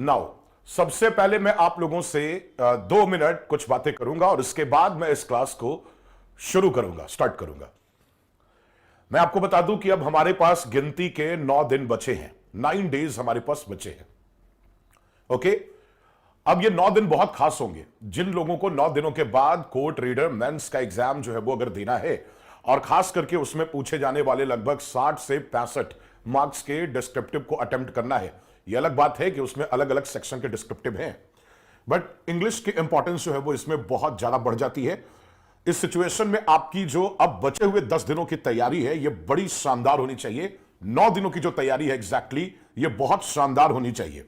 Now सबसे पहले मैं आप लोगों से 2 मिनट कुछ बातें करूंगा और इसके बाद मैं इस क्लास को शुरू करूंगा, स्टार्ट करूंगा। मैं आपको बता दूं कि अब हमारे पास गिनती के 9 दिन बचे हैं। 9 डेज हमारे पास बचे हैं। ओके, अब ये 9 दिन बहुत खास होंगे। जिन लोगों को 9 दिनों के बाद कोर्ट रीडर मेंस का एग्जाम जो है वो अगर देना है और खास करके उसमें पूछे जाने वाले लगभग 60 से 65 मार्क्स के डिस्क्रिप्टिव को अटेम्प्ट करना है। यह अलग बात है कि उसमें अलग अलग सेक्शन के डिस्क्रिप्टिव हैं, बट इंग्लिश की इंपॉर्टेंस जो है वो इसमें बहुत ज्यादा बढ़ जाती है। इस सिचुएशन में आपकी जो अब बचे हुए 10 दिनों की तैयारी है, यह बड़ी शानदार होनी चाहिए। 9 दिनों की जो तैयारी है एग्जैक्टली, यह बहुत शानदार होनी चाहिए।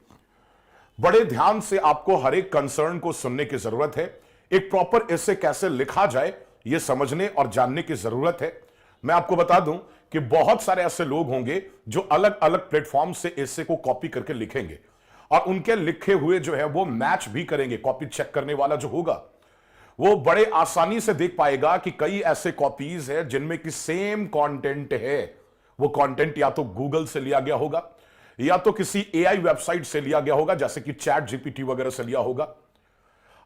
बड़े ध्यान से आपको हर एक कंसर्न को सुनने की जरूरत है। एक प्रॉपर एसे कैसे लिखा जाए यह समझने और जानने की जरूरत है। मैं आपको बता दूं कि बहुत सारे ऐसे लोग होंगे जो अलग अलग प्लेटफॉर्म से एसे को कॉपी करके लिखेंगे और उनके लिखे हुए जो है वो मैच भी करेंगे। कॉपी चेक करने वाला जो होगा वो बड़े आसानी से देख पाएगा कि कई ऐसे कॉपीज है जिनमें कि सेम कंटेंट है। वो कंटेंट या तो गूगल से लिया गया होगा या तो किसी एआई वेबसाइट से लिया गया होगा, जैसे कि चैट जीपीटी वगैरह से लिया होगा।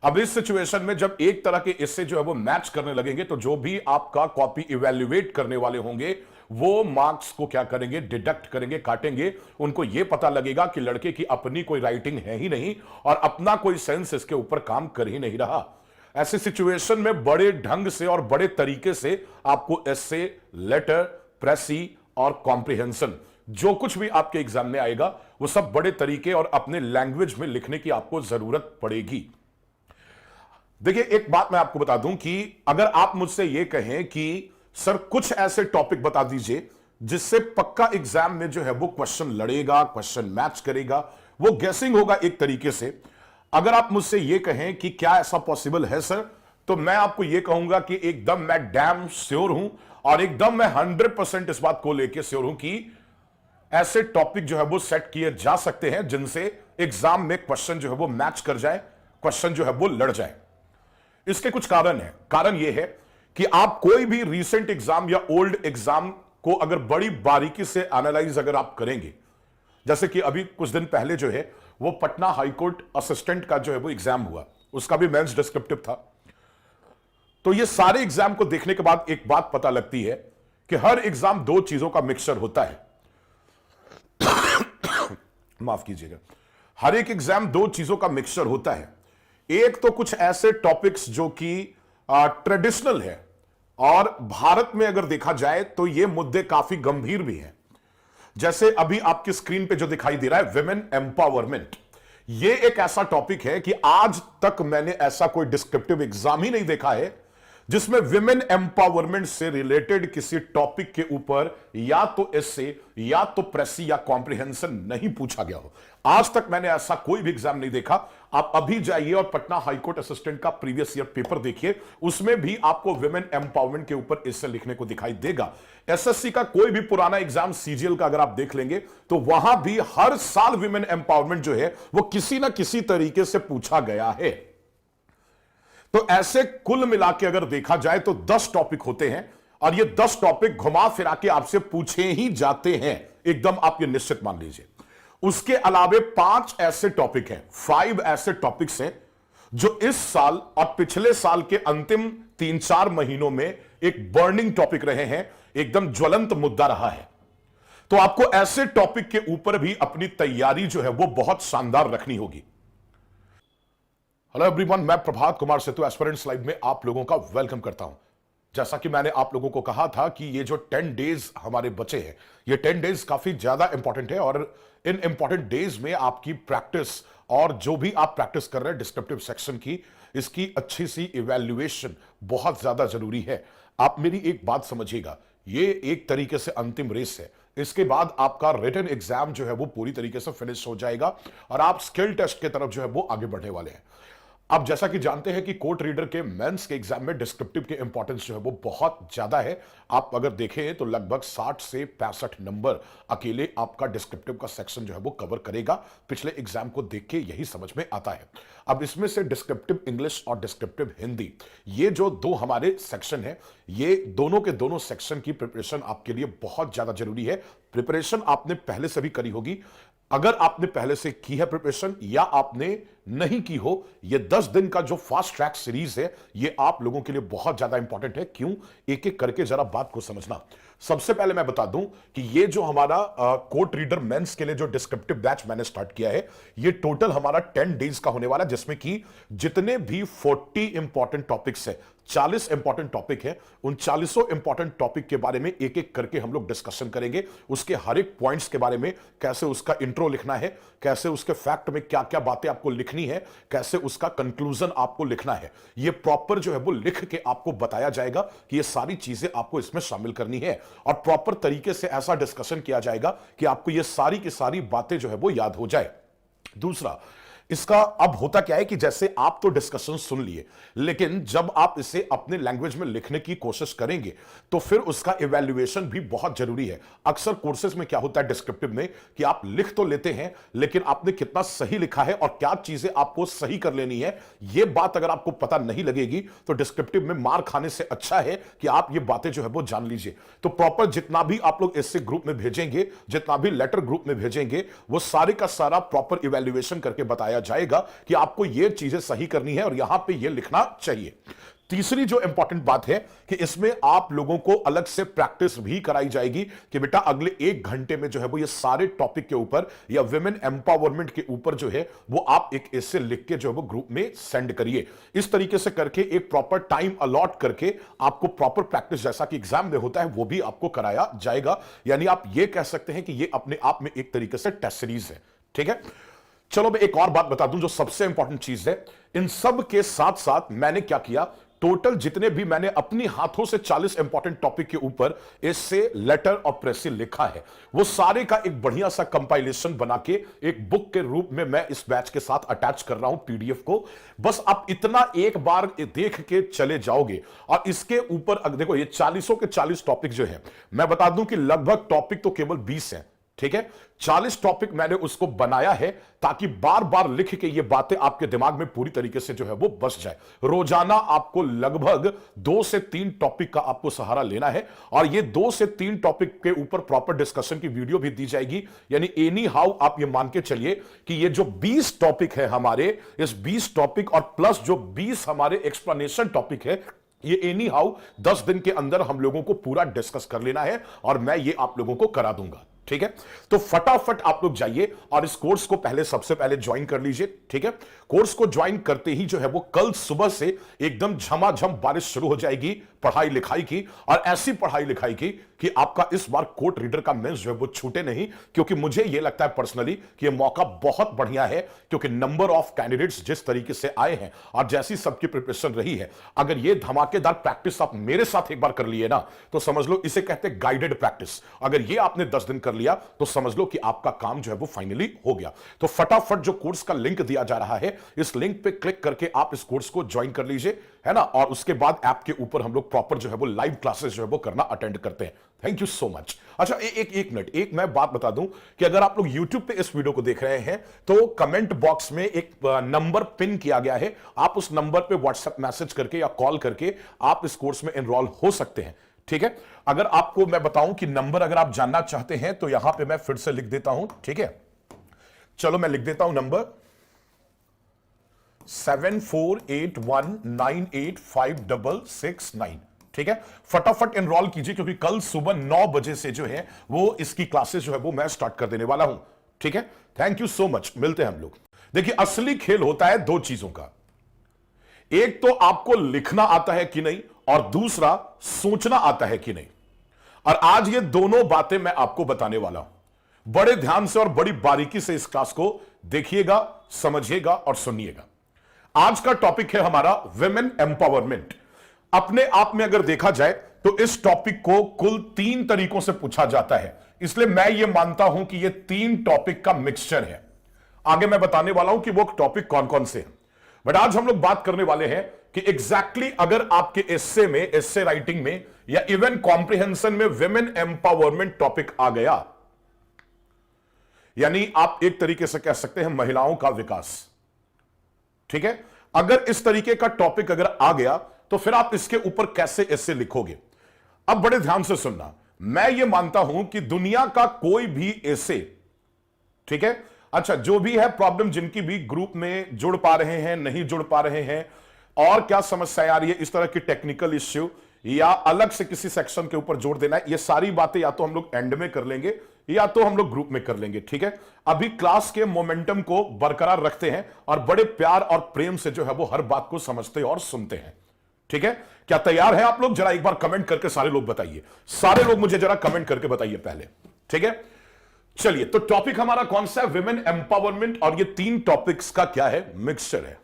अब इस सिचुएशन में जब एक तरह के इससे जो है वो मैच करने लगेंगे तो जो भी आपका कॉपी इवैल्यूएट करने वाले होंगे वो मार्क्स को क्या करेंगे, डिडक्ट करेंगे, काटेंगे। उनको यह पता लगेगा कि लड़के की अपनी कोई राइटिंग है ही नहीं और अपना कोई सेंस इसके ऊपर काम कर ही नहीं रहा। ऐसी सिचुएशन में बड़े ढंग से और बड़े तरीके से आपको एसे, लेटर, प्रेसी और कॉम्प्रिहेंशन जो कुछ भी आपके एग्जाम में आएगा वो सब बड़े तरीके और अपने लैंग्वेज में लिखने की आपको जरूरत पड़ेगी। देखिए, एक बात मैं आपको बता दूं कि अगर आप मुझसे यह कहें कि सर कुछ ऐसे टॉपिक बता दीजिए जिससे पक्का एग्जाम में जो है वो क्वेश्चन लड़ेगा, क्वेश्चन मैच करेगा, वो गेसिंग होगा एक तरीके से। अगर आप मुझसे यह कहें कि क्या ऐसा पॉसिबल है सर, तो मैं आपको यह कहूंगा कि एकदम मैं डैम श्योर हूं और एकदम मैं 100% इस बात को लेकर श्योर हूं कि ऐसे टॉपिक जो है वो सेट किए जा सकते हैं जिनसे एग्जाम में क्वेश्चन जो है वो मैच कर जाए, क्वेश्चन जो है वो लड़ जाए। इसके कुछ कारण हैं। कारण यह है कि आप कोई भी रीसेंट एग्जाम या ओल्ड एग्जाम को अगर बड़ी बारीकी से एनालाइज अगर आप करेंगे, जैसे कि अभी कुछ दिन पहले जो है वो पटना हाईकोर्ट असिस्टेंट का जो है वो एग्जाम हुआ, उसका भी मेंस डिस्क्रिप्टिव था। तो ये सारे एग्जाम को देखने के बाद एक बात पता लगती है कि हर एग्जाम 2 चीजों का मिक्सचर होता है। माफ कीजिएगा, हर एक एग्जाम 2 चीजों का मिक्सचर होता है। एक तो कुछ ऐसे टॉपिक्स जो कि ट्रेडिशनल है और भारत में अगर देखा जाए तो ये मुद्दे काफी गंभीर भी हैं। जैसे अभी आपकी स्क्रीन पे जो दिखाई दे रहा है विमेन एम्पावरमेंट, ये एक ऐसा टॉपिक है कि आज तक मैंने ऐसा कोई डिस्क्रिप्टिव एग्जाम ही नहीं देखा है जिसमें विमेन एम्पावरमेंट से रिलेटेड किसी टॉपिक के ऊपर या तो एसे या तो प्रेसी या कॉम्प्रिहेंशन नहीं पूछा गया हो। आज तक मैंने ऐसा कोई भी एग्जाम नहीं देखा। आप अभी जाइए और पटना हाईकोर्ट असिस्टेंट का प्रीवियस ईयर पेपर देखिए, उसमें भी आपको विमेन एम्पावरमेंट के ऊपर एसे लिखने को दिखाई देगा। एसएससी का कोई भी पुराना एग्जाम सीजीएल का अगर आप देख लेंगे तो वहां भी हर साल विमेन एम्पावरमेंट जो है वो किसी ना किसी तरीके से पूछा गया है। तो ऐसे कुल मिला के अगर देखा जाए तो 10 टॉपिक होते हैं और ये 10 टॉपिक घुमा फिरा के आपसे पूछे ही जाते हैं, एकदम आप ये निश्चित मान लीजिए। उसके अलावे 5 ऐसे टॉपिक हैं, 5 ऐसे टॉपिक्स हैं जो इस साल और पिछले साल के अंतिम 3-4 महीनों में एक बर्निंग टॉपिक रहे हैं, एकदम ज्वलंत मुद्दा रहा है। तो आपको ऐसे टॉपिक के ऊपर भी अपनी तैयारी जो है वो बहुत शानदार रखनी होगी। हेलो एवरीवन, मैं प्रभात कुमार सेतु एस्पिरेंट्स लाइव में आप लोगों का वेलकम करता हूं। जैसा कि मैंने आप लोगों को कहा था कि ये जो 10 डेज हमारे बचे हैं, ये 10 डेज काफी ज्यादा इंपॉर्टेंट है और इन इंपॉर्टेंट डेज में आपकी प्रैक्टिस और जो भी आप प्रैक्टिस कर रहे हैं डिस्क्रिप्टिव सेक्शन की, इसकी अच्छी सी इवैल्यूएशन बहुत ज्यादा जरूरी है। आप मेरी एक बात समझिएगा, ये एक तरीके से अंतिम रेस है। इसके बाद आपका रिटन एग्जाम जो है वो पूरी तरीके से फिनिश हो जाएगा और आप स्किल टेस्ट की तरफ जो है वो आगे बढ़ने वाले हैं। अब जैसा कि जानते हैं कि कोर्ट रीडर के मेंस के एग्जाम में डिस्क्रिप्टिव के इंपॉर्टेंस जो है वो बहुत ज्यादा है। आप अगर देखें तो लगभग 60 से 65 नंबर अकेले आपका डिस्क्रिप्टिव का सेक्शन जो है वो कवर करेगा। पिछले एग्जाम को देख के यही समझ में आता है। अब इसमें से डिस्क्रिप्टिव इंग्लिश और डिस्क्रिप्टिव हिंदी, ये जो 2 हमारे सेक्शन है, ये दोनों के दोनों सेक्शन की प्रिपरेशन आपके लिए बहुत ज्यादा जरूरी है। प्रिपरेशन आपने पहले से भी करी होगी। अगर आपने पहले से की है प्रिपरेशन या आपने नहीं की हो, ये 10 दिन का जो फास्ट ट्रैक सीरीज है ये आप लोगों के लिए बहुत ज्यादा इंपॉर्टेंट है। क्यों? एक एक करके जरा बात को समझना। सबसे पहले मैं बता दूं कि ये जो हमारा कोर्ट रीडर मेंस के लिए जो डिस्क्रिप्टिव बैच मैंने स्टार्ट किया है, ये टोटल हमारा 10 डेज का होने वाला है, जिसमें कि जितने भी 40 इंपॉर्टेंट टॉपिक्स है, 40 इंपॉर्टेंट टॉपिक है, उन 40 इंपॉर्टेंट टॉपिक के बारे में एक एक करके हम लोग डिस्कशन करेंगे। उसके हर एक पॉइंट्स के बारे में, कैसे उसका इंट्रो लिखना है, कैसे उसके फैक्ट में क्या क्या बातें आपको लिखनी है, कैसे उसका कंक्लूजन आपको लिखना है, ये प्रॉपर जो है वो लिख के आपको बताया जाएगा कि ये सारी चीजें आपको इसमें शामिल करनी है। और प्रॉपर तरीके से ऐसा डिस्कशन किया जाएगा कि आपको ये सारी की सारी बातें जो है वो याद हो जाए। दूसरा, इसका अब होता क्या है कि जैसे आप तो डिस्कशन सुन लिए, लेकिन जब आप इसे अपने लैंग्वेज में लिखने की कोशिश करेंगे तो फिर उसका इवैल्यूएशन भी बहुत जरूरी है। अक्सर कोर्सेज में क्या होता है डिस्क्रिप्टिव में कि आप लिख तो लेते हैं, लेकिन आपने कितना सही लिखा है और क्या चीजें आपको सही कर लेनी है, यह बात अगर आपको पता नहीं लगेगी तो डिस्क्रिप्टिव में मार खाने से अच्छा है कि आप ये बातें जो है वो जान लीजिए। तो प्रॉपर जितना भी आप लोग इससे ग्रुप में भेजेंगे, जितना भी लेटर ग्रुप में भेजेंगे, वो सारे का सारा प्रॉपर इवैल्यूएशन करके बताया जाएगा कि आपको यह चीजें सही करनी है और यहां पे यह लिखना चाहिए। तीसरी जो इंपॉर्टेंट बात है कि इसमें आप लोगों को अलग से प्रैक्टिस भी कराई जाएगी कि बेटा अगले 1 घंटे में जो है वो ये सारे टॉपिक के ऊपर या विमेन एम्पावरमेंट के ऊपर जो है वो आप एक ऐसे लिख के जो है वो ग्रुप में सेंड करिए। इस तरीके से करके एक प्रॉपर टाइम अलॉट करके आपको प्रॉपर प्रैक्टिस जैसा कि एग्जाम में होता है वो भी आपको कराया जाएगा। यानी आप ये कह सकते हैं कि ये अपने आप में एक तरीके से टेस्ट सीरीज है। ठीक है, चलो मैं एक और बात बता दूं जो सबसे इंपॉर्टेंट चीज है। इन सब के साथ साथ मैंने क्या किया, टोटल जितने भी मैंने अपनी हाथों से 40 इंपॉर्टेंट टॉपिक के ऊपर इससे लेटर और प्रेसी लिखा है, वो सारे का एक बढ़िया सा कंपाइलेशन बना के एक बुक के रूप में मैं इस बैच के साथ अटैच कर रहा हूं पीडीएफ को। बस आप इतना एक बार देख के चले जाओगे और इसके ऊपर देखो ये 40 के 40 टॉपिक जो है, मैं बता दूं कि लगभग टॉपिक तो केवल 20 है। ठीक है, 40 टॉपिक मैंने उसको बनाया है ताकि बार बार लिख के ये बातें आपके दिमाग में पूरी तरीके से जो है वो बस जाए। रोजाना आपको लगभग 2 से 3 टॉपिक का आपको सहारा लेना है और ये 2 से 3 टॉपिक के ऊपर प्रॉपर डिस्कशन की वीडियो भी दी जाएगी। यानी एनी हाउ आप ये मान के चलिए कि ये जो 20 टॉपिक है हमारे, इस 20 टॉपिक और प्लस जो 20 हमारे एक्सप्लेनेशन टॉपिक है, ये एनी हाउ 10 दिन के अंदर हम लोगों को पूरा डिस्कस कर लेना है और मैं ये आप लोगों को करा दूंगा। ठीक है, तो फटाफट आप लोग जाइए और इस कोर्स को सबसे पहले ज्वाइन कर लीजिए। ठीक है, कोर्स को ज्वाइन करते ही जो है वो कल सुबह से एकदम झमाझम बारिश शुरू हो जाएगी पढ़ाई लिखाई की, और ऐसी पढ़ाई लिखाई की कि आपका इस बार कोर्ट रीडर का मेंस जो है वो छूटे नहीं। क्योंकि मुझे ये लगता है पर्सनली कि ये मौका बहुत बढ़िया है, क्योंकि नंबर ऑफ कैंडिडेट्स जिस तरीके से आए हैं और जैसी सबकी प्रिपरेशन रही है, अगर ये धमाकेदार प्रैक्टिस आप मेरे साथ एक बार कर लिए ना तो समझ लो इसे कहते हैं गाइडेड प्रैक्टिस। अगर ये आपने 10 दिन कर लिया तो समझ लो कि आपका काम जो है वो फाइनली हो गया। तो फटाफट जो कोर्स का लिंक दिया जा रहा है, इस लिंक पे क्लिक करके आप इस कोर्स को ज्वाइन कर लीजिए, है ना। और उसके बाद ऐप के ऊपर हम लोग प्रॉपर जो है वो लाइव क्लासेस जो है वो करना अटेंड करते हैं। Thank you so much. अच्छा, एक मिनट, एक मैं बात बता दूं कि अगर आप लोग YouTube पे इस वीडियो को देख रहे हैं तो कमेंट बॉक्स में एक नंबर पिन किया गया है, आप उस नंबर पे व्हाट्सएप मैसेज करके या कॉल करके आप इस कोर्स में एनरोल हो सकते हैं। ठीक है, अगर आपको मैं बताऊं कि नंबर अगर आप जानना चाहते हैं तो यहां पे मैं फिर से लिख देता हूं। ठीक है, चलो मैं लिख देता हूं नंबर 7481985669। ठीक है, फटाफट एनरोल कीजिए क्योंकि कल सुबह 9 बजे से जो है वो इसकी क्लासेस जो है वो मैं स्टार्ट कर देने वाला हूं। ठीक है, थैंक यू सो मच, मिलते हैं हम लोग। देखिए, असली खेल होता है 2 चीजों का, एक तो आपको लिखना आता है कि नहीं और दूसरा सोचना आता है कि नहीं। और आज ये दोनों बातें मैं आपको बताने वाला हूं। बड़े ध्यान से और बड़ी बारीकी से इस क्लास को देखिएगा, समझिएगा और सुनिएगा। आज का टॉपिक है हमारा विमेन एम्पावरमेंट। अपने आप में अगर देखा जाए तो इस टॉपिक को कुल 3 तरीकों से पूछा जाता है, इसलिए मैं ये मानता हूं कि ये 3 टॉपिक का मिक्सचर है। आगे मैं बताने वाला हूं कि वो टॉपिक कौन कौन से हैं, बट आज हम लोग बात करने वाले हैं कि एग्जैक्टली अगर आपके एस्से में, एस्से राइटिंग में या इवन कॉम्प्रिहेंशन में विमेन एम्पावरमेंट टॉपिक आ गया, यानी आप एक तरीके से कह सकते हैं महिलाओं का विकास। ठीक है, अगर इस तरीके का टॉपिक अगर आ गया तो फिर आप इसके ऊपर कैसे एस्से लिखोगे। अब बड़े ध्यान से सुनना, मैं ये मानता हूं कि दुनिया का कोई भी एस्से ठीक है। अच्छा, जो भी है प्रॉब्लम, जिनकी भी ग्रुप में जुड़ पा रहे हैं, नहीं जुड़ पा रहे हैं, और क्या समस्या आ रही है, इस तरह की टेक्निकल इश्यू या अलग से किसी सेक्शन के ऊपर जोड़ देना है, ये सारी बातें या तो हम लोग एंड में कर लेंगे या तो हम लोग ग्रुप में कर लेंगे। ठीक है, अभी क्लास के मोमेंटम को बरकरार रखते हैं और बड़े प्यार और प्रेम से जो है वो हर बात को समझते और सुनते हैं। ठीक है, क्या तैयार है आप लोग? जरा एक बार कमेंट करके सारे लोग बताइए, सारे लोग मुझे जरा कमेंट करके बताइए पहले। ठीक है, चलिए, तो टॉपिक हमारा कौन सा है? Women empowerment. और ये 3 टॉपिक्स का क्या है? मिक्सचर है।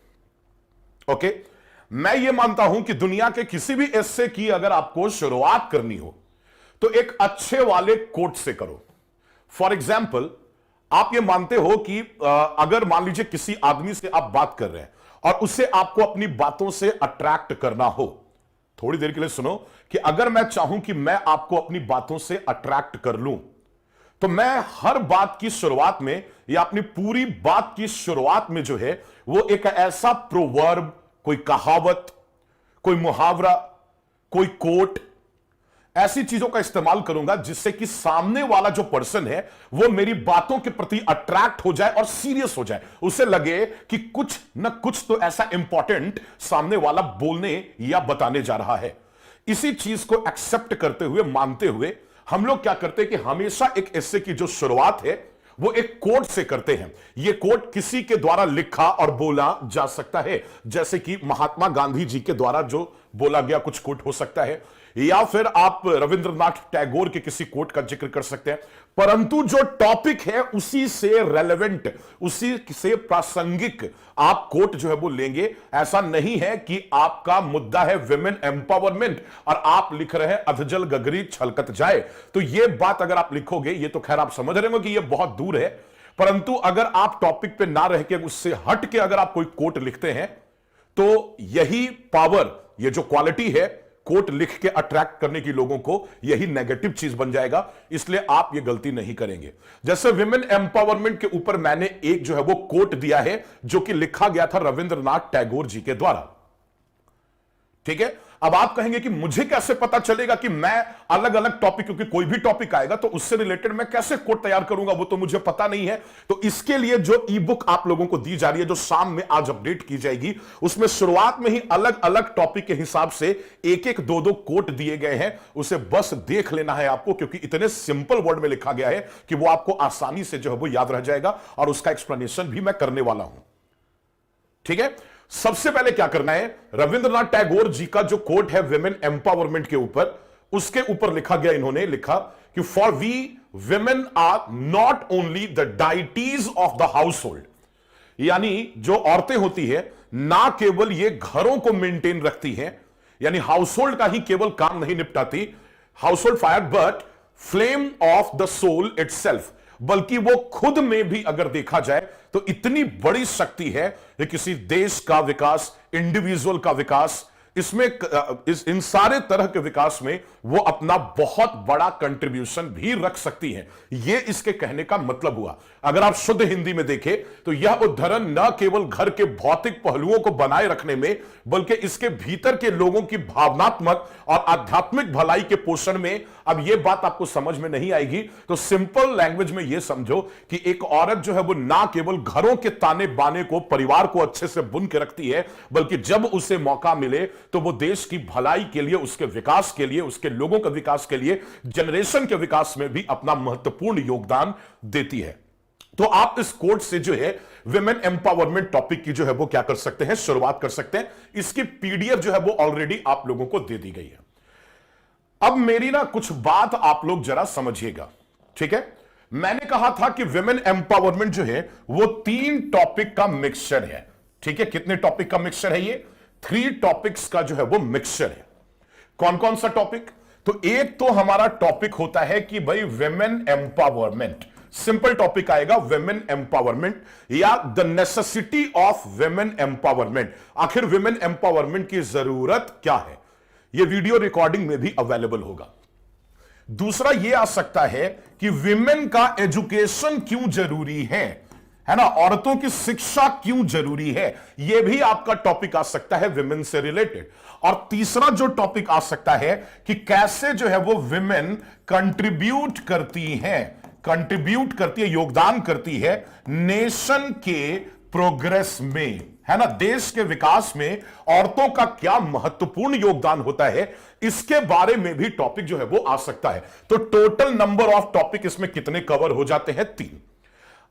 ओके, मैं ये मानता हूं कि दुनिया के किसी भी एस्से की अगर आपको शुरुआत करनी हो तो एक अच्छे वाले कोट से करो। फॉर एग्जाम्पल, आप ये मानते हो कि अगर मान लीजिए किसी आदमी से आप बात कर रहे हैं और उसे आपको अपनी बातों से अट्रैक्ट करना हो, थोड़ी देर के लिए सुनो, कि अगर मैं चाहूं कि मैं आपको अपनी बातों से अट्रैक्ट कर लूं, तो मैं हर बात की शुरुआत में या अपनी पूरी बात की शुरुआत में जो है वो एक ऐसा प्रोवर्ब, कोई कहावत, कोई मुहावरा, कोई कोट, ऐसी चीजों का इस्तेमाल करूंगा जिससे कि सामने वाला जो पर्सन है वो मेरी बातों के प्रति अट्रैक्ट हो जाए और सीरियस हो जाए, उसे लगे कि कुछ न कुछ तो ऐसा इंपॉर्टेंट सामने वाला बोलने या बताने जा रहा है। इसी चीज को एक्सेप्ट करते हुए, मानते हुए, हम लोग क्या करते हैं कि हमेशा एक एस्से की जो शुरुआत है वो एक कोट से करते हैं। ये कोट किसी के द्वारा लिखा और बोला जा सकता है, जैसे कि महात्मा गांधी जी के द्वारा जो बोला गया कुछ कोट हो सकता है, या फिर आप रविंद्रनाथ टैगोर के किसी कोट का जिक्र कर सकते हैं। परंतु जो टॉपिक है उसी से रेलेवेंट, उसी से प्रासंगिक आप कोट जो है वो लेंगे। ऐसा नहीं है कि आपका मुद्दा है विमेन एम्पावरमेंट और आप लिख रहे हैं अधजल गगरी छलकत जाए, तो यह बात अगर आप लिखोगे, ये तो खैर आप समझ रहे हो कि यह बहुत दूर है, परंतु अगर आप टॉपिक पे ना रह के उससे हट के अगर आप कोई कोट लिखते हैं तो यही पावर, ये जो क्वालिटी है कोट लिख के अट्रैक्ट करने की लोगों को, यही नेगेटिव चीज बन जाएगा। इसलिए आप ये गलती नहीं करेंगे। जैसे विमेन एम्पावरमेंट के ऊपर मैंने एक जो है वो कोट दिया है जो कि लिखा गया था रविंद्रनाथ टैगोर जी के द्वारा। ठीक है, अब आप कहेंगे कि मुझे कैसे पता चलेगा कि मैं अलग अलग टॉपिक, क्योंकि कोई भी टॉपिक आएगा तो उससे रिलेटेड मैं कैसे कोट तैयार करूंगा, वो तो मुझे पता नहीं है। तो इसके लिए जो ई बुक आप लोगों को दी जा रही है, जो शाम में आज अपडेट की जाएगी, उसमें शुरुआत में ही अलग अलग टॉपिक के हिसाब से एक एक दो कोट दिए गए हैं। उसे बस देख लेना है आपको, क्योंकि इतने सिंपल वर्ड में लिखा गया है कि वो आपको आसानी से जो है वो याद रह जाएगा, और उसका एक्सप्लेनेशन भी मैं करने वाला हूं। ठीक है, सबसे पहले क्या करना है, रविंद्रनाथ टैगोर जी का जो कोट है विमेन एम्पावरमेंट के ऊपर, उसके ऊपर लिखा गया, इन्होंने लिखा कि for we women are not only the deities of the household, यानी जो औरतें होती है ना केवल ये घरों को मेंटेन रखती हैं, यानी हाउस होल्ड का ही केवल काम नहीं निपटाती, household fire, but flame of the soul itself, बल्कि वो खुद में भी अगर देखा जाए तो इतनी बड़ी शक्ति है कि किसी देश का विकास, इंडिविजुअल का विकास, इसमें इन सारे तरह के विकास में वो अपना बहुत बड़ा कंट्रीब्यूशन भी रख सकती हैं। ये इसके कहने का मतलब हुआ। अगर आप शुद्ध हिंदी में देखें तो यह उद्धरण न केवल घर के भौतिक पहलुओं को बनाए रखने में, बल्कि इसके भीतर के लोगों की भावनात्मक और आध्यात्मिक भलाई के पोषण में। अब यह बात आपको समझ में नहीं आएगी तो सिंपल लैंग्वेज में यह समझो कि एक औरत जो है वो ना केवल घरों के ताने बाने को, परिवार को अच्छे से बुन के रखती है, बल्कि जब उसे मौका मिले तो वो देश की भलाई के लिए, उसके विकास के लिए, उसके लोगों के विकास के लिए, जनरेशन के विकास में भी अपना महत्वपूर्ण योगदान देती है। तो आप इस कोट से जो है विमेन एम्पावरमेंट टॉपिक की जो है वो क्या कर सकते हैं, शुरुआत कर सकते हैं। इसकी पीडीएफ जो है वो ऑलरेडी आप लोगों को दे दी गई है। अब मेरी ना कुछ बात आप लोग जरा समझिएगा। ठीक है, मैंने कहा था कि विमेन एम्पावरमेंट जो है वो 3 टॉपिक का मिक्सचर है। ठीक है, कितने टॉपिक का मिक्सचर है ये? 3 टॉपिक्स का जो है वो मिक्सचर है। कौन कौन सा टॉपिक? तो एक तो हमारा टॉपिक होता है कि भाई विमेन एम्पावरमेंट, सिंपल टॉपिक आएगा विमेन एम्पावरमेंट, या the necessity of women empowerment. आखिर विमेन एम्पावरमेंट की जरूरत क्या है? यह वीडियो रिकॉर्डिंग में भी अवेलेबल होगा। दूसरा यह आ सकता है कि विमेन का एजुकेशन क्यों जरूरी है ना, औरतों की शिक्षा क्यों जरूरी है, यह भी आपका टॉपिक आ सकता है विमेन से रिलेटेड। और तीसरा जो टॉपिक आ सकता है कि कैसे जो है वो विमेन कंट्रीब्यूट करती हैं, कंट्रीब्यूट करती है, योगदान करती है नेशन के प्रोग्रेस में, है ना, देश के विकास में औरतों का क्या महत्वपूर्ण योगदान होता है, इसके बारे में भी टॉपिक जो है वो आ सकता है। तो टोटल नंबर ऑफ टॉपिक इसमें कितने कवर हो जाते हैं? 3।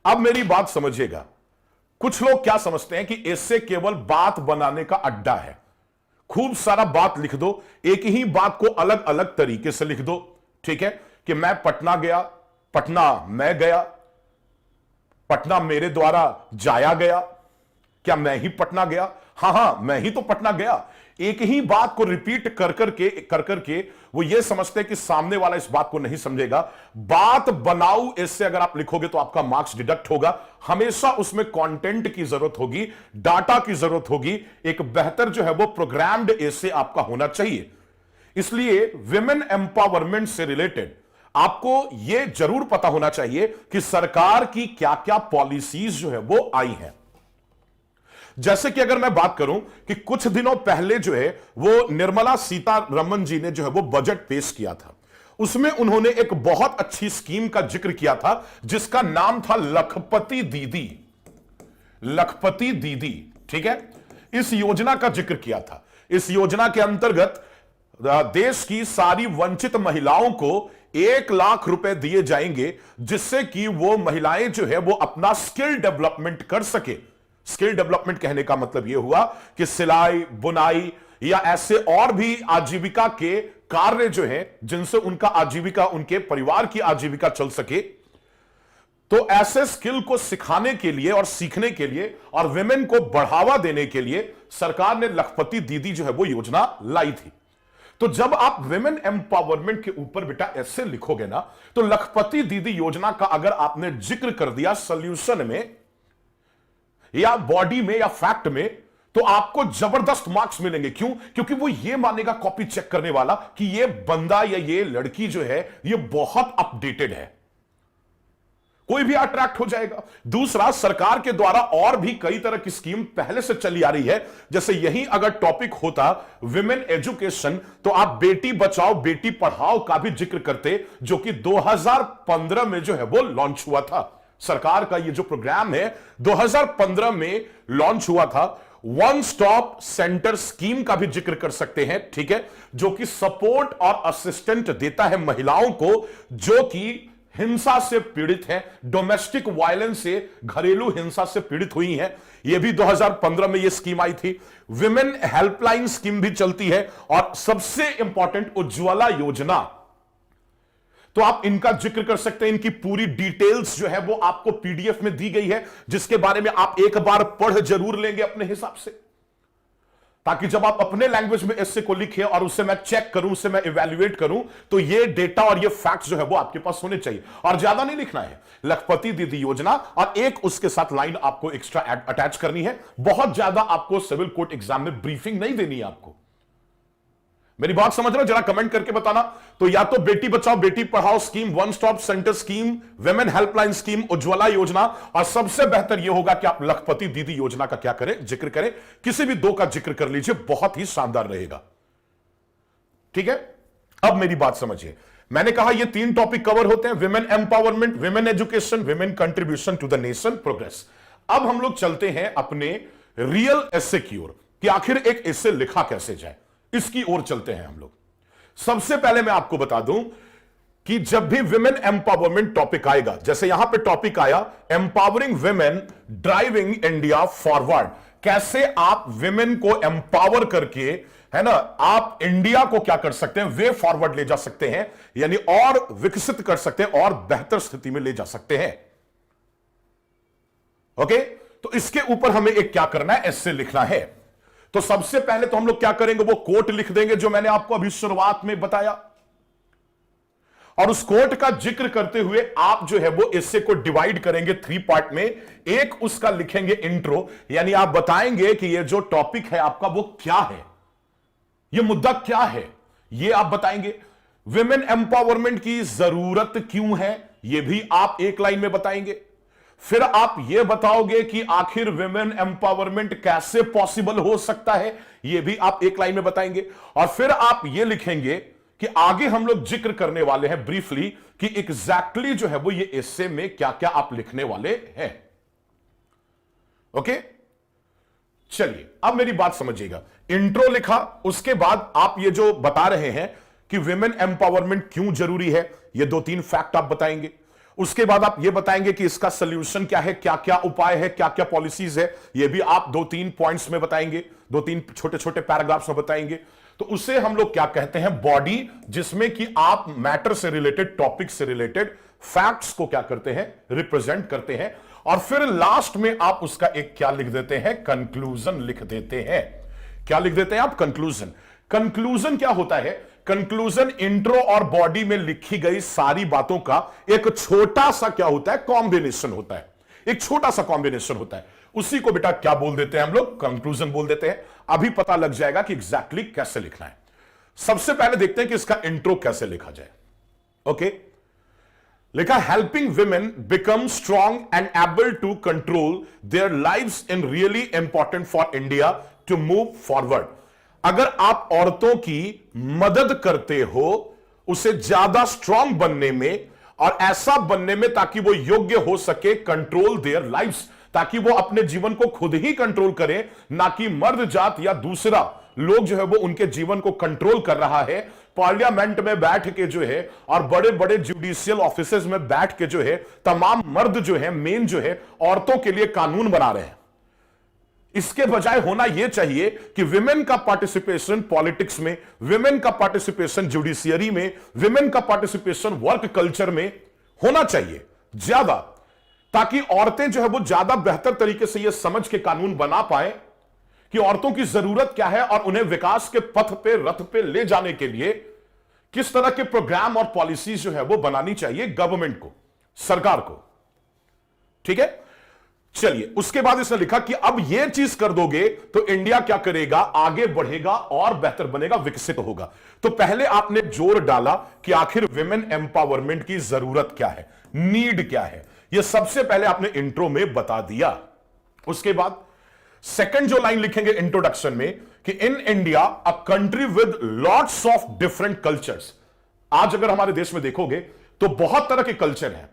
अब मेरी बात समझिएगा, कुछ लोग क्या समझते हैं कि इससे केवल बात बनाने का अड्डा है, खूब सारा बात लिख दो, एक ही बात को अलग अलग तरीके से लिख दो, ठीक है, कि मैं पटना गया, पटना मैं गया, पटना मेरे द्वारा जाया गया, क्या मैं ही पटना गया? हां मैं ही तो पटना गया। एक ही बात को रिपीट कर करके वो ये समझते हैं कि सामने वाला इस बात को नहीं समझेगा। बात बनाओ इससे अगर आप लिखोगे तो आपका मार्क्स डिडक्ट होगा। हमेशा उसमें कंटेंट की जरूरत होगी, डाटा की जरूरत होगी, एक बेहतर जो है वो प्रोग्राम्ड ऐसे आपका होना चाहिए। इसलिए विमेन एम्पावरमेंट से रिलेटेड आपको यह जरूर पता होना चाहिए कि सरकार की क्या क्या पॉलिसीज जो है वो आई हैं। जैसे कि अगर मैं बात करूं कि कुछ दिनों पहले जो है वो निर्मला सीतारमण जी ने जो है वो बजट पेश किया था, उसमें उन्होंने एक बहुत अच्छी स्कीम का जिक्र किया था जिसका नाम था लखपति दीदी। लखपति दीदी, ठीक है, इस योजना का जिक्र किया था। इस योजना के अंतर्गत देश की सारी वंचित महिलाओं को 1 लाख रुपए दिए जाएंगे, जिससे कि वो महिलाएं जो है वो अपना स्किल डेवलपमेंट कर सके। स्किल डेवलपमेंट कहने का मतलब यह हुआ कि सिलाई, बुनाई या ऐसे और भी आजीविका के कार्य जो हैं जिनसे उनका आजीविका, उनके परिवार की आजीविका चल सके। तो ऐसे स्किल को सिखाने के लिए और सीखने के लिए और विमेन को बढ़ावा देने के लिए सरकार ने लखपति दीदी जो है वो योजना लाई थी। तो जब आप विमेन एम्पावरमेंट के ऊपर बेटा ऐसे लिखोगे ना, तो लखपति दीदी योजना का अगर आपने जिक्र कर दिया सॉल्यूशन में या बॉडी में या फैक्ट में, तो आपको जबरदस्त मार्क्स मिलेंगे। क्यों? क्योंकि वो ये मानेगा कॉपी चेक करने वाला कि ये बंदा या ये लड़की जो है ये बहुत अपडेटेड है, कोई भी अट्रैक्ट हो जाएगा। दूसरा, सरकार के द्वारा और भी कई तरह की स्कीम पहले से चली आ रही है। जैसे यही अगर टॉपिक होता विमेन एजुकेशन, तो आप बेटी बचाओ बेटी पढ़ाओ का भी जिक्र करते, जो कि 2015 में जो है वो लॉन्च हुआ था। सरकार का ये जो प्रोग्राम है 2015 में लॉन्च हुआ था। वन स्टॉप सेंटर स्कीम का भी जिक्र कर सकते हैं, ठीक है, जो कि सपोर्ट और असिस्टेंट देता है महिलाओं को जो कि हिंसा से पीड़ित हैं, डोमेस्टिक वायलेंस से, घरेलू हिंसा से पीड़ित हुई हैं। यह भी 2015 में यह स्कीम आई थी। विमेन हेल्पलाइन स्कीम भी चलती है और सबसे इंपॉर्टेंट उज्ज्वला योजना, तो आप इनका जिक्र कर सकते हैं। इनकी पूरी डिटेल्स जो है वो आपको पीडीएफ में दी गई है, जिसके बारे में आप एक बार पढ़ जरूर लेंगे अपने हिसाब से, ताकि जब आप अपने लैंग्वेज में एस्से को लिखें और उससे मैं चेक करूं, उससे मैं इवैल्यूएट करूं, तो ये डेटा और ये फैक्ट्स जो है वो आपके पास होने चाहिए। और ज्यादा नहीं लिखना है, लखपति दीदी योजना और एक उसके साथ लाइन आपको एक्स्ट्रा अटैच करनी है। बहुत ज्यादा आपको सिविल कोर्ट एग्जाम में ब्रीफिंग नहीं देनी है आपको। मेरी बात समझ रहे हो? जरा कमेंट करके बताना। तो या तो Beti Bachao Beti Padhao scheme, one stop centre scheme, women helpline scheme, Ujjwala योजना, और सबसे बेहतर यह होगा कि आप लखपति दीदी योजना का क्या करें, जिक्र करें। किसी भी 2 का जिक्र कर लीजिए, बहुत ही शानदार रहेगा। ठीक है, अब मेरी बात समझिए। मैंने कहा ये 3 टॉपिक कवर होते हैं, women empowerment, women education, women contribution to the nation progress. अब हम लोग चलते हैं अपने रियल एस्से की ओर कि आखिर एक एस्से लिखा कैसे जाए, इसकी ओर चलते हैं हम लोग। सबसे पहले मैं आपको बता दूं कि जब भी विमेन एम्पावरमेंट टॉपिक आएगा, जैसे यहां पे टॉपिक आया empowering women driving India forward, कैसे आप विमेन को एम्पावर करके, है ना, आप इंडिया को क्या कर सकते हैं, वे फॉरवर्ड ले जा सकते हैं, यानी और विकसित कर सकते हैं और बेहतर स्थिति में ले जा सकते हैं। ओके, तो इसके ऊपर हमें एक क्या करना है, एस्से लिखना है। तो सबसे पहले तो हम लोग क्या करेंगे, वो कोट लिख देंगे जो मैंने आपको अभी शुरुआत में बताया, और उस कोट का जिक्र करते हुए आप जो है वो एस्से को डिवाइड करेंगे 3 पार्ट में। एक उसका लिखेंगे इंट्रो, यानी आप बताएंगे कि ये जो टॉपिक है आपका वो क्या है, ये मुद्दा क्या है, ये आप बताएंगे। विमेन एम्पावरमेंट की जरूरत क्यों है, ये भी आप एक लाइन में बताएंगे। फिर आप यह बताओगे कि आखिर विमेन एम्पावरमेंट कैसे पॉसिबल हो सकता है, यह भी आप एक लाइन में बताएंगे। और फिर आप यह लिखेंगे कि आगे हम लोग जिक्र करने वाले हैं ब्रीफली कि एग्जैक्टली जो है वो ये एसे में क्या क्या आप लिखने वाले हैं। ओके, चलिए अब मेरी बात समझिएगा। इंट्रो लिखा, उसके बाद आप ये जो बता रहे हैं कि विमेन एम्पावरमेंट क्यों जरूरी है, ये 2-3 फैक्ट आप बताएंगे। उसके बाद आप ये बताएंगे कि इसका सोल्यूशन क्या है, क्या क्या उपाय है, क्या क्या पॉलिसीज है, ये भी आप 2-3 पॉइंट्स में बताएंगे, 2-3 छोटे छोटे पैराग्राफ्स में बताएंगे। तो उसे हम लोग क्या कहते हैं, बॉडी, जिसमें कि आप मैटर से रिलेटेड, टॉपिक से रिलेटेड फैक्ट्स को क्या करते हैं, रिप्रेजेंट करते हैं। और फिर लास्ट में आप उसका एक क्या लिख देते हैं, कंक्लूजन लिख देते हैं। क्या लिख देते हैं आप, कंक्लूजन। कंक्लूजन क्या होता है, कंक्लूजन इंट्रो और बॉडी में लिखी गई सारी बातों का एक छोटा सा क्या होता है, कॉम्बिनेशन होता है, एक छोटा सा कॉम्बिनेशन होता है। उसी को बेटा क्या बोल देते हैं हम लोग, कंक्लूजन बोल देते हैं। अभी पता लग जाएगा कि एग्जैक्टली कैसे लिखना है। सबसे पहले देखते हैं कि इसका इंट्रो कैसे लिखा जाए। ओके, लिखा, helping women become strong and able to control their lives in really important for India to move forward. अगर आप औरतों की मदद करते हो उसे ज्यादा स्ट्रांग बनने में और ऐसा बनने में ताकि वो योग्य हो सके कंट्रोल देयर लाइव्स, ताकि वो अपने जीवन को खुद ही कंट्रोल करें, ना कि मर्द जात या दूसरा लोग जो है वो उनके जीवन को कंट्रोल कर रहा है। पार्लियामेंट में बैठ के जो है और बड़े बड़े जुडिशियल ऑफिसेज में बैठ के जो है तमाम मर्द जो है, मेन जो है, औरतों के लिए कानून बना रहे हैं। इसके बजाय होना यह चाहिए कि विमेन का पार्टिसिपेशन पॉलिटिक्स में, विमेन का पार्टिसिपेशन जुडिशियरी में, विमेन का पार्टिसिपेशन वर्क कल्चर में होना चाहिए ज्यादा, ताकि औरतें जो है वो ज्यादा बेहतर तरीके से यह समझ के कानून बना पाए कि औरतों की जरूरत क्या है और उन्हें विकास के पथ पे, रथ पे ले जाने के लिए किस तरह के प्रोग्राम और पॉलिसीज जो है वो बनानी चाहिए गवर्नमेंट को, सरकार को। ठीक है, चलिए उसके बाद इसने लिखा कि अब यह चीज कर दोगे तो इंडिया क्या करेगा, आगे बढ़ेगा और बेहतर बनेगा, विकसित होगा। तो पहले आपने जोर डाला कि आखिर विमेन एम्पावरमेंट की जरूरत क्या है, नीड क्या है, यह सबसे पहले आपने इंट्रो में बता दिया। उसके बाद सेकंड जो लाइन लिखेंगे इंट्रोडक्शन में कि in India a country with lots of different cultures. आज अगर हमारे देश में देखोगे तो बहुत तरह के कल्चर हैं।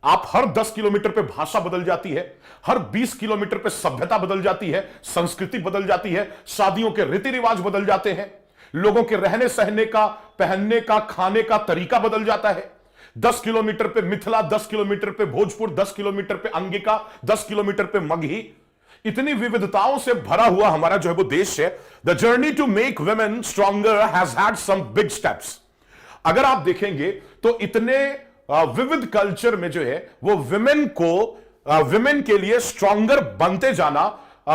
आप हर 10 किलोमीटर पे भाषा बदल जाती है, हर 20 किलोमीटर पे सभ्यता बदल जाती है, संस्कृति बदल जाती है, शादियों के रीति रिवाज बदल जाते हैं, लोगों के रहने सहने का, पहनने का, खाने का तरीका बदल जाता है। 10 किलोमीटर पे मिथिला, 10 किलोमीटर पे भोजपुर, 10 किलोमीटर पे अंगिका, 10 किलोमीटर पे मगही। इतनी विविधताओं से भरा हुआ हमारा जो है वो देश है। The journey to make women stronger has had some big steps. अगर आप देखेंगे तो इतने विविध कल्चर में जो है वो विमेन को, विमेन के लिए स्ट्रॉन्गर बनते जाना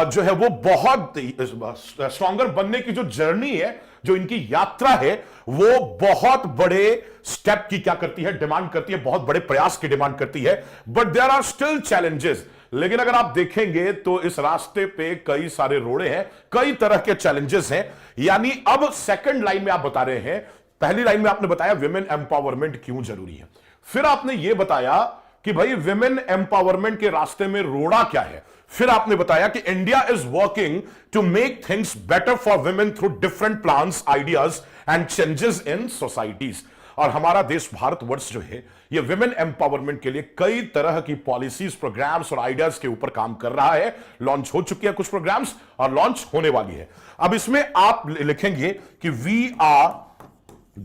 जो है वो बहुत स्ट्रॉन्गर बनने की जो जर्नी है, जो इनकी यात्रा है, वो बहुत बड़े स्टेप की क्या करती है, डिमांड करती है, बहुत बड़े प्रयास की डिमांड करती है। But there are still challenges. लेकिन अगर आप देखेंगे तो इस रास्ते पे कई सारे रोड़े हैं, कई तरह के चैलेंजेस हैं। यानी अब सेकंड लाइन में आप बता रहे हैं, पहली लाइन में आपने बताया विमेन एम्पावरमेंट क्यों जरूरी है, फिर आपने यह बताया कि भाई विमेन एम्पावरमेंट के रास्ते में रोड़ा क्या है, फिर आपने बताया कि India is working to make things better for women through different plans, ideas and changes in societies. और हमारा देश भारतवर्ष जो है ये विमेन एम्पावरमेंट के लिए कई तरह की पॉलिसीज, प्रोग्राम्स और आइडियाज के ऊपर काम कर रहा है। लॉन्च हो चुकी है कुछ प्रोग्राम्स और लॉन्च होने वाली है। अब इसमें आप लिखेंगे कि we are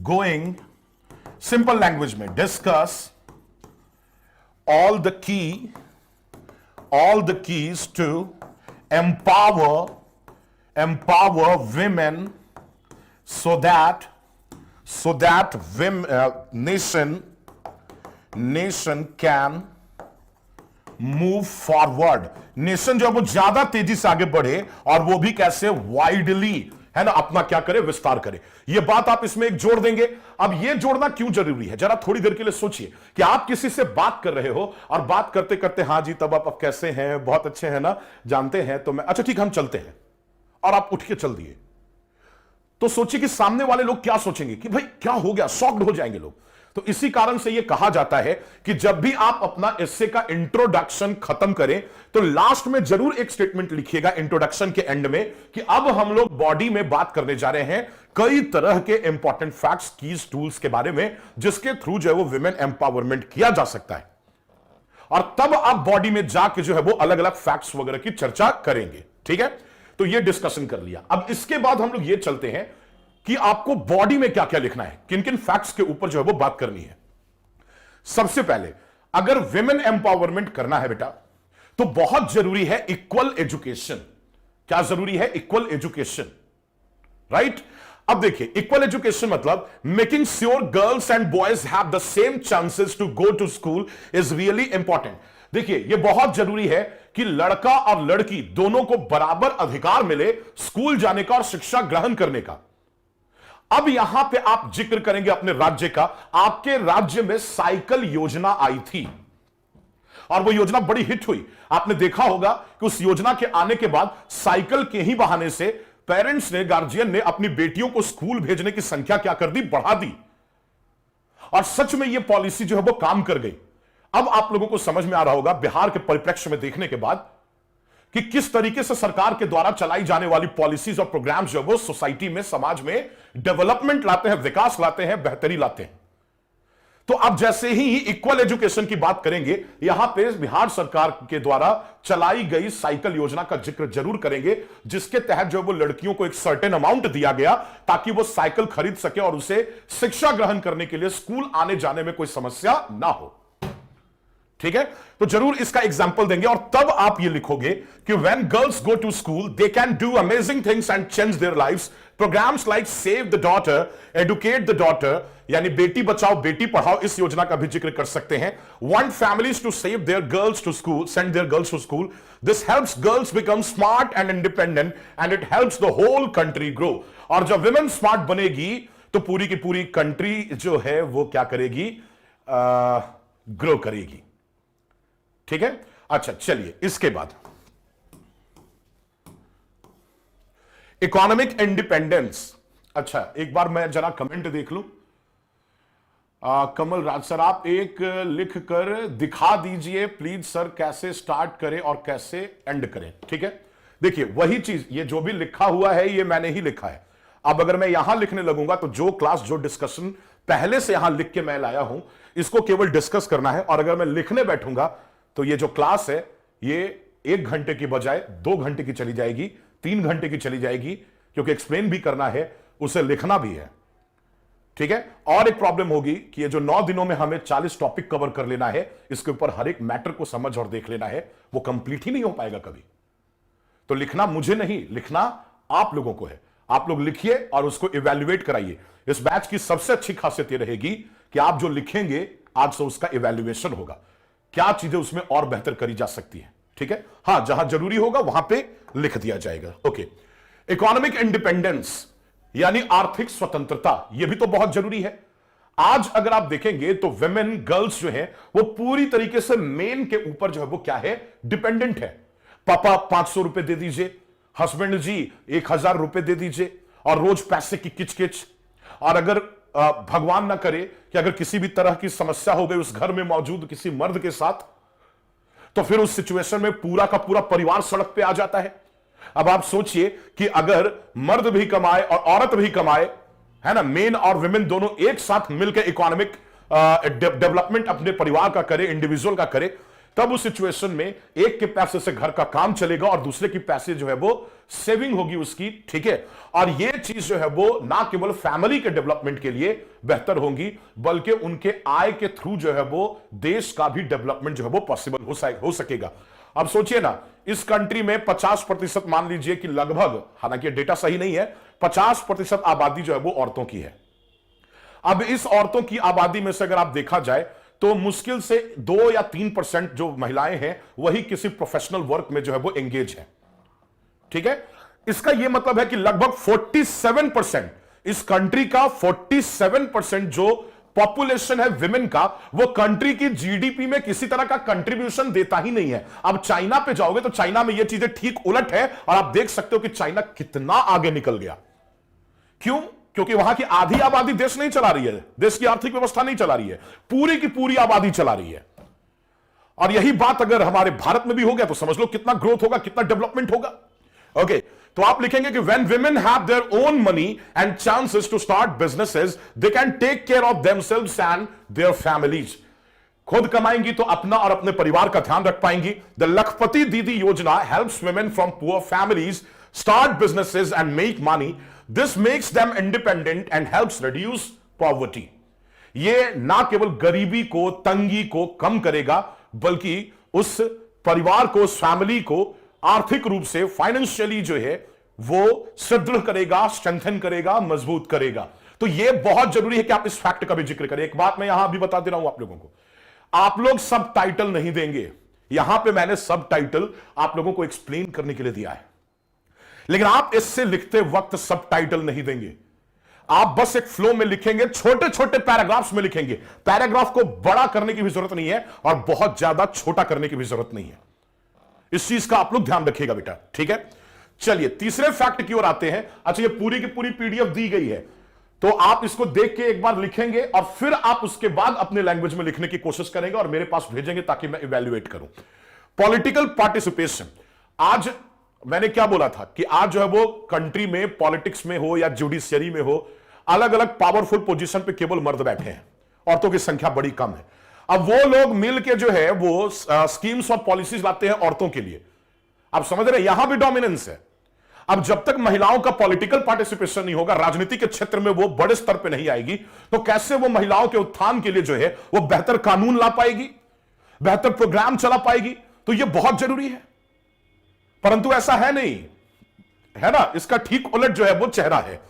going, simple language में, discuss all the keys to empower women so that nation can move forward। Nation जो है वो ज्यादा तेजी से आगे बढ़े और वो भी कैसे, वाइडली, है ना, अपना क्या करे, विस्तार करे। ये बात आप इसमें एक जोड़ देंगे। अब ये जोड़ना क्यों जरूरी है, जरा थोड़ी देर के लिए सोचिए कि आप किसी से बात कर रहे हो और बात करते करते, हाँ जी तब आप कैसे हैं, बहुत अच्छे हैं ना, जानते हैं तो मैं, अच्छा ठीक हम चलते हैं, और आप उठ के चल दिए। तो सोचिए कि सामने वाले लोग क्या सोचेंगे कि भाई क्या हो गया, शॉक्ड हो जाएंगे लोग। तो इसी कारण से यह कहा जाता है कि जब भी आप अपना एस्से का इंट्रोडक्शन खत्म करें तो लास्ट में जरूर एक स्टेटमेंट लिखिएगा इंट्रोडक्शन के एंड में कि अब हम लोग बॉडी में बात करने जा रहे हैं कई तरह के इंपॉर्टेंट फैक्ट्स, कीज, टूल्स के बारे में जिसके थ्रू जो है वो विमेन एम्पावरमेंट किया जा सकता है। और तब आप बॉडी में जाके जो है वो अलग अलग फैक्ट्स वगैरह की चर्चा करेंगे। ठीक है, तो ये डिस्कशन कर लिया। अब इसके बाद हम लोग ये चलते हैं कि आपको बॉडी में क्या क्या लिखना है, किन किन फैक्ट्स के ऊपर जो है वो बात करनी है। सबसे पहले अगर विमेन एम्पावरमेंट करना है बेटा, तो बहुत जरूरी है इक्वल एजुकेशन। क्या जरूरी है? Equal education, right? अब देखिए, इक्वल एजुकेशन मतलब making sure girls and boys have the same chances to go to school is really important. देखिए, यह बहुत जरूरी है कि लड़का और लड़की दोनों को बराबर अधिकार मिले स्कूल जाने का और शिक्षा ग्रहण करने का। अब यहां पे आप जिक्र करेंगे अपने राज्य का। आपके राज्य में साइकिल योजना आई थी और वो योजना बड़ी हिट हुई। आपने देखा होगा कि उस योजना के आने के बाद साइकिल के ही बहाने से पेरेंट्स ने, गार्जियन ने अपनी बेटियों को स्कूल भेजने की संख्या क्या कर दी? बढ़ा दी। और सच में यह पॉलिसी जो है वो काम कर गई। अब आप लोगों को समझ में आ रहा होगा बिहार के परिप्रेक्ष्य में देखने के बाद कि किस तरीके से सरकार के द्वारा चलाई जाने वाली पॉलिसीज और प्रोग्राम्स जो वो सोसाइटी में, समाज में डेवलपमेंट लाते हैं, विकास लाते हैं, बेहतरी लाते हैं। तो अब जैसे ही इक्वल एजुकेशन की बात करेंगे, यहां पे बिहार सरकार के द्वारा चलाई गई साइकिल योजना का जिक्र जरूर करेंगे, जिसके तहत जो वो लड़कियों को एक सर्टेन अमाउंट दिया गया ताकि वो साइकिल खरीद सके और उसे शिक्षा ग्रहण करने के लिए स्कूल आने जाने में कोई समस्या ना हो। ठीक है, तो जरूर इसका एग्जाम्पल देंगे और तब आप ये लिखोगे कि when girls go to school they can do amazing things and change their lives. Programs like save the daughter, educate the daughter, यानी बेटी बचाओ बेटी पढ़ाओ, इस योजना का भी जिक्र कर सकते हैं। Want families to save their girls to school, send their girls to school. This helps girls become smart and independent and it helps the whole country grow. और जब विमेन स्मार्ट बनेगी तो पूरी की पूरी कंट्री जो है वो क्या करेगी? ग्रो करेगी। ठीक है, अच्छा चलिए इसके बाद इकोनॉमिक इंडिपेंडेंस। अच्छा, एक बार मैं जरा कमेंट देख लूं। कमल राज सर, आप एक लिख कर दिखा दीजिए प्लीज सर, कैसे स्टार्ट करें और कैसे एंड करें। ठीक है, देखिए वही चीज, ये जो भी लिखा हुआ है ये मैंने ही लिखा है। अब अगर मैं यहां लिखने लगूंगा तो जो क्लास, जो डिस्कशन पहले से यहां लिख के मैं लाया हूं, इसको केवल डिस्कस करना है। और अगर मैं लिखने बैठूंगा तो ये जो क्लास है ये 1 घंटे की बजाय 2 घंटे की चली जाएगी, 3 घंटे की चली जाएगी, क्योंकि एक्सप्लेन भी करना है, उसे लिखना भी है। ठीक है, और एक प्रॉब्लम होगी कि ये जो 9 दिनों में हमें 40 टॉपिक कवर कर लेना है, इसके ऊपर हर एक मैटर को समझ और देख लेना है, वो कंप्लीट ही नहीं हो पाएगा कभी। तो लिखना मुझे नहीं, लिखना आप लोगों को है। आप लोग लिखिए और उसको इवैल्यूएट कराइए। इस बैच की सबसे अच्छी खासियत ये रहेगी कि आप जो लिखेंगे आज से उसका इवैल्यूएशन होगा, क्या चीजें उसमें और बेहतर करी जा सकती है। ठीक है, हां, जहां जरूरी होगा वहां पे लिख दिया जाएगा। ओके, इकोनॉमिक इंडिपेंडेंस यानी आर्थिक स्वतंत्रता, यह भी तो बहुत जरूरी है। आज अगर आप देखेंगे तो विमेन, गर्ल्स जो है वो पूरी तरीके से मेन के ऊपर जो है वो क्या है? डिपेंडेंट है। पापा 500 रुपए दे दीजिए, हस्बैंड जी 1000 रुपए दे दीजिए, और रोज पैसे की किचकिच। और अगर भगवान ना करे कि अगर किसी भी तरह की समस्या हो गई उस घर में मौजूद किसी मर्द के साथ, तो फिर उस सिचुएशन में पूरा का पूरा परिवार सड़क पे आ जाता है। अब आप सोचिए कि अगर मर्द भी कमाए और औरत भी कमाए, है ना, मेन और विमेन दोनों एक साथ मिलकर इकोनॉमिक डेवलपमेंट अपने परिवार का करे, इंडिविजुअल का करे, तब उस सिचुएशन में एक के पैसे से घर का काम चलेगा और दूसरे की पैसे जो है वो सेविंग होगी उसकी। ठीक है, और ये चीज जो है वो ना केवल फैमिली के डेवलपमेंट के लिए बेहतर होंगी, बल्कि उनके आय के थ्रू जो है वो देश का भी डेवलपमेंट जो है वो पॉसिबल हो सकेगा। अब सोचिए ना, इस कंट्री में 50% मान लीजिए कि लगभग, हालांकि डेटा सही नहीं है, 50% आबादी जो है वो औरतों की है। अब इस औरतों की आबादी में से अगर आप देखा जाए तो मुश्किल से 2 या 3% जो महिलाएं हैं वही किसी प्रोफेशनल वर्क में जो है वो एंगेज है। ठीक है, इसका यह मतलब है कि लगभग 47%, इस कंट्री का 47% जो पॉपुलेशन है विमेन का, वो कंट्री की जीडीपी में किसी तरह का कंट्रीब्यूशन देता ही नहीं है। अब चाइना पे जाओगे तो चाइना में यह चीजें ठीक उलट है, और आप देख सकते हो कि चाइना कितना आगे निकल गया। क्यों? क्योंकि वहां की आधी आबादी देश नहीं चला रही है, देश की आर्थिक व्यवस्था नहीं चला रही है, पूरी की पूरी आबादी चला रही है। और यही बात अगर हमारे भारत में भी हो गया तो समझ लो कितना ग्रोथ होगा, कितना डेवलपमेंट होगा। ओके, तो आप लिखेंगे कि when women have their own money and chances to start businesses, they can take care of themselves and their families. खुद कमाएंगी तो अपना और अपने परिवार का ध्यान रख पाएंगी. द लखपति दीदी योजना helps women from poor families start businesses and make money. This makes them independent and helps reduce poverty. ये ना केवल गरीबी को, तंगी को कम करेगा, बल्कि उस परिवार को, उस फैमिली को आर्थिक रूप से, फाइनेंशियली जो है वो सुदृढ़ करेगा, स्ट्रेंथन करेगा, मजबूत करेगा. तो ये बहुत जरूरी है कि आप इस फैक्ट का भी जिक्र करें. एक बात मैं यहां भी बता दे रहा हूं आप लोगों को, आप लोग सब टाइटल नहीं देंगे. यहां पे मैंने सब टाइटल आप लोगों को एक्सप्लेन करने के लिए दिया है, लेकिन आप इससे लिखते वक्त सब टाइटल नहीं देंगे. आप बस एक फ्लो में लिखेंगे, छोटे छोटे पैराग्राफ्स में लिखेंगे. पैराग्राफ को बड़ा करने की भी जरूरत नहीं है और बहुत ज्यादा छोटा करने की भी जरूरत नहीं है. इस चीज का आप लोग ध्यान रखिएगा बेटा, ठीक है. चलिए तीसरे फैक्ट की ओर आते हैं. अच्छा, ये पूरी की पूरी पीडीएफ दी गई है, तो आप इसको देख के एक बार लिखेंगे और फिर आप उसके बाद अपने लैंग्वेज में लिखने की कोशिश करेंगे और मेरे पास भेजेंगे ताकि मैं इवैल्यूएट करूं. Political participation. आज मैंने क्या बोला था कि आज जो है वो कंट्री में, पॉलिटिक्स में हो या जुडिशियरी में हो, अलग अलग पावरफुल पोजीशन पे केवल मर्द बैठे हैं, औरतों की संख्या बड़ी कम है. अब वो लोग मिल के जो है वो स्कीम्स और पॉलिसीज लाते हैं औरतों के लिए. आप समझ रहे हैं, यहां भी डोमिनेंस है. अब जब तक महिलाओं का पॉलिटिकल पार्टिसिपेशन नहीं होगा, राजनीति के क्षेत्र में वो बड़े स्तर पे नहीं आएगी, तो कैसे वो महिलाओं के उत्थान के लिए जो है वो बेहतर कानून ला पाएगी, बेहतर प्रोग्राम चला पाएगी. तो ये बहुत जरूरी है. परंतु ऐसा है नहीं, है ना. इसका ठीक उलट जो है वो चेहरा है.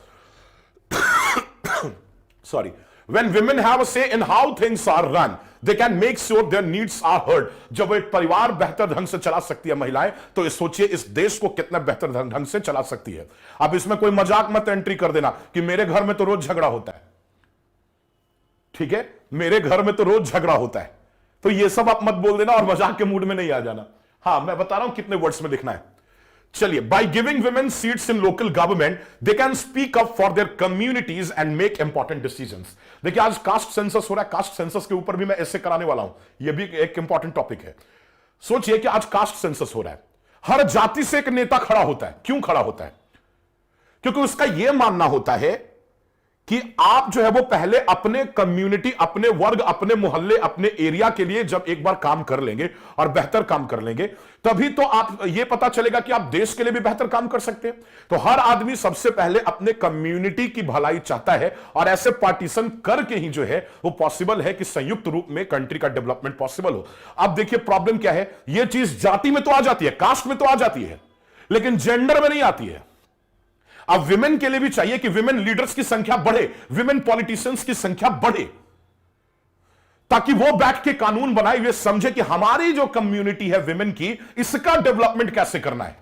Sorry. When women have a say in how things are run, they can make sure their needs are heard. जब एक परिवार बेहतर ढंग से चला सकती है महिलाएं, तो इस सोचिए इस देश को कितना बेहतर ढंग से चला सकती है. अब इसमें कोई मजाक मत एंट्री कर देना कि मेरे घर में तो रोज झगड़ा होता है. ठीक है, मेरे घर में तो रोज झगड़ा होता है, तो ये सब आप मत बोल देना और मजाक के मूड में नहीं आ जाना. हाँ, मैं बता रहा हूं कितने वर्ड्स में लिखना है. चलिए, bye giving women seats in local government they can speak up for their communities and make important decisions. देखिए, आज कास्ट सेंसस हो रहा है. कास्ट सेंसस के ऊपर भी मैं ऐसे कराने वाला हूं. यह भी एक इंपॉर्टेंट टॉपिक है. सोचिए कि आज कास्ट सेंसस हो रहा है. हर जाति से एक नेता खड़ा होता है. क्यों खड़ा होता है? क्योंकि उसका यह मानना होता है कि आप जो है वो पहले अपने कम्युनिटी, अपने वर्ग, अपने मोहल्ले, अपने एरिया के लिए जब एक बार काम कर लेंगे और बेहतर काम कर लेंगे, तभी तो आप ये पता चलेगा कि आप देश के लिए भी बेहतर काम कर सकते हैं. तो हर आदमी सबसे पहले अपने कम्युनिटी की भलाई चाहता है और ऐसे पार्टीशन करके ही जो है वो पॉसिबल है कि संयुक्त रूप में कंट्री का डेवलपमेंट पॉसिबल हो. अब देखिए प्रॉब्लम क्या है. यह चीज जाति में तो आ जाती है, कास्ट में तो आ जाती है, लेकिन जेंडर में नहीं आती है. अब विमेन के लिए भी चाहिए कि विमेन लीडर्स की संख्या बढ़े, विमेन पॉलिटिशियंस की संख्या बढ़े, ताकि वो बैठ के कानून बनाए हुए समझे कि हमारी जो कम्युनिटी है विमेन की, इसका डेवलपमेंट कैसे करना है.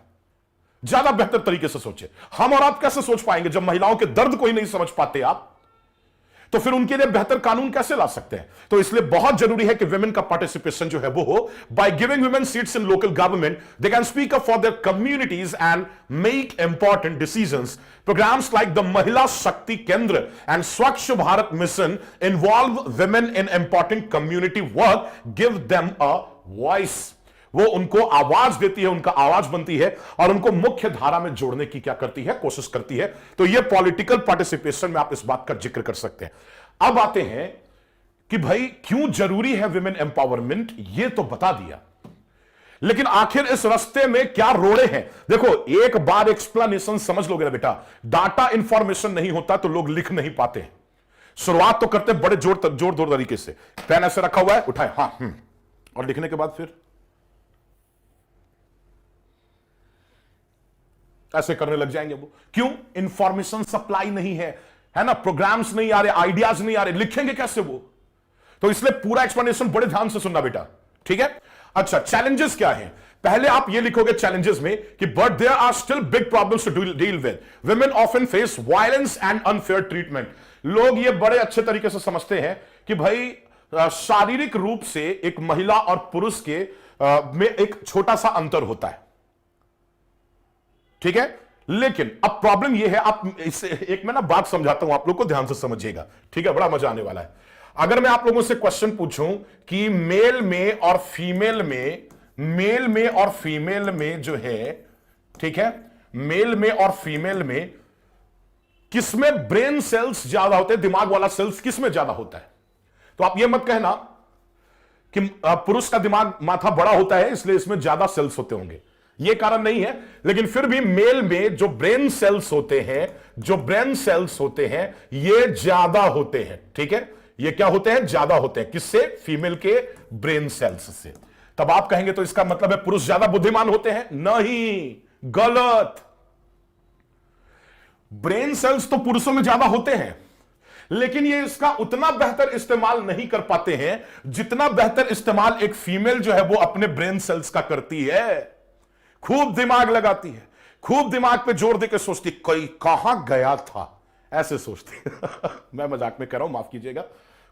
ज्यादा बेहतर तरीके से सोचे. हम और आप कैसे सोच पाएंगे जब महिलाओं के दर्द को ही नहीं समझ पाते आप, तो फिर उनके लिए बेहतर कानून कैसे ला सकते हैं. तो इसलिए बहुत जरूरी है कि विमेन का पार्टिसिपेशन जो है वो हो. By giving women seats in local government they can speak up for their communities and make important decisions. Programs like the Mahila Shakti Kendra and Swachh Bharat mission involve women in important community work, give them a voice. वो उनको आवाज देती है, उनका आवाज बनती है और उनको मुख्य धारा में जोड़ने की क्या करती है, कोशिश करती है. तो ये पॉलिटिकल पार्टिसिपेशन में आप इस बात का जिक्र कर सकते हैं. अब आते हैं कि भाई क्यों जरूरी है विमेन एम्पावरमेंट. ये तो बता दिया, लेकिन आखिर इस रास्ते में क्या रोड़े हैं. देखो, एक बार एक्सप्लेनेशन समझ लोगे ना बेटा, डाटा इंफॉर्मेशन नहीं होता तो लोग लिख नहीं पाते हैं. शुरुआत तो करते हैं बड़े जोर तरीके से. पेन ऐसे रखा हुआ है, उठाए, हाँ, और लिखने के बाद फिर ऐसे करने लग जाएंगे. वो क्यों? इंफॉर्मेशन सप्लाई नहीं है ना, प्रोग्राम्स नहीं आ रहे, आइडियाज नहीं आ रहे, लिखेंगे कैसे वो. तो इसलिए पूरा एक्सप्लेनेशन बड़े ध्यान से सुनना बेटा, ठीक है. अच्छा, चैलेंजेस क्या है? पहले आप ये लिखोगे चैलेंजेस में कि but there are still big problems to deal with. Women often face violence and unfair treatment. लोग ये बड़े अच्छे तरीके से समझते हैं कि भाई शारीरिक रूप से एक महिला और पुरुष के में एक छोटा सा अंतर होता है, ठीक है. लेकिन अब प्रॉब्लम यह है, आप इसे एक मैं ना बात समझाता हूं, आप लोग को ध्यान से समझिएगा, ठीक है. बड़ा मजा आने वाला है. अगर मैं आप लोगों से क्वेश्चन पूछूं कि मेल में और फीमेल में जो है, ठीक है, मेल में और फीमेल में किसमें ब्रेन सेल्स ज्यादा होते हैं, दिमाग वाला सेल्स किसमें ज्यादा होता है? तो आप यह मत कहना कि पुरुष का दिमाग माथा बड़ा होता है इसलिए इसमें ज्यादा सेल्स होते होंगे, यह कारण नहीं है। लेकिन फिर भी मेल में जो ब्रेन सेल्स होते हैं, जो ब्रेन सेल्स होते हैं, ये ज्यादा होते हैं। ठीक है, ये क्या होते हैं? ज्यादा होते हैं। किससे? फीमेल के ब्रेन सेल्स से। तब आप कहेंगे तो इसका मतलब है पुरुष ज्यादा बुद्धिमान होते हैं? नहीं, गलत। ब्रेन सेल्स तो पुरुषों में ज्यादा होते हैं, लेकिन ये इसका उतना बेहतर इस्तेमाल नहीं कर पाते हैं जितना बेहतर इस्तेमाल एक फीमेल जो है वो अपने ब्रेन सेल्स का करती है। खूब दिमाग लगाती है, खूब दिमाग पे जोर देकर सोचती, कोई कहां गया था, ऐसे सोचती मैं मजाक में कर रहा हूं, माफ कीजिएगा,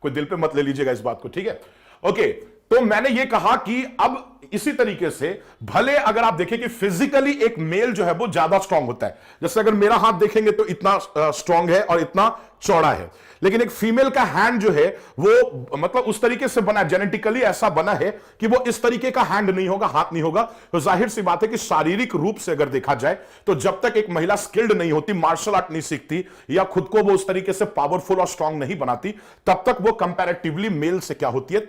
कोई दिल पे मत ले लीजिएगा इस बात को। ठीक है, ओके। तो मैंने ये कहा कि अब इसी तरीके से भले अगर आप देखें कि फिजिकली एक मेल जो है वो ज्यादा स्ट्रांग होता है, जैसे अगर मेरा हाथ देखेंगे तो इतना स्ट्रांग है और इतना चौड़ा है, लेकिन एक फीमेल का हैंड जो है वो मतलब उस तरीके से बना, जेनेटिकली ऐसा बना है कि वो इस तरीके का हैंड नहीं होगा, हाथ नहीं होगा। तो जाहिर सी बात है कि शारीरिक रूप से अगर देखा जाए तो जब तक एक महिला स्किल्ड नहीं होती, मार्शल आर्ट नहीं सीखती या खुद को वो उस तरीके से पावरफुल और स्ट्रांग नहीं बनाती, तब तक वो कंपैरेटिवली मेल से क्या होती है,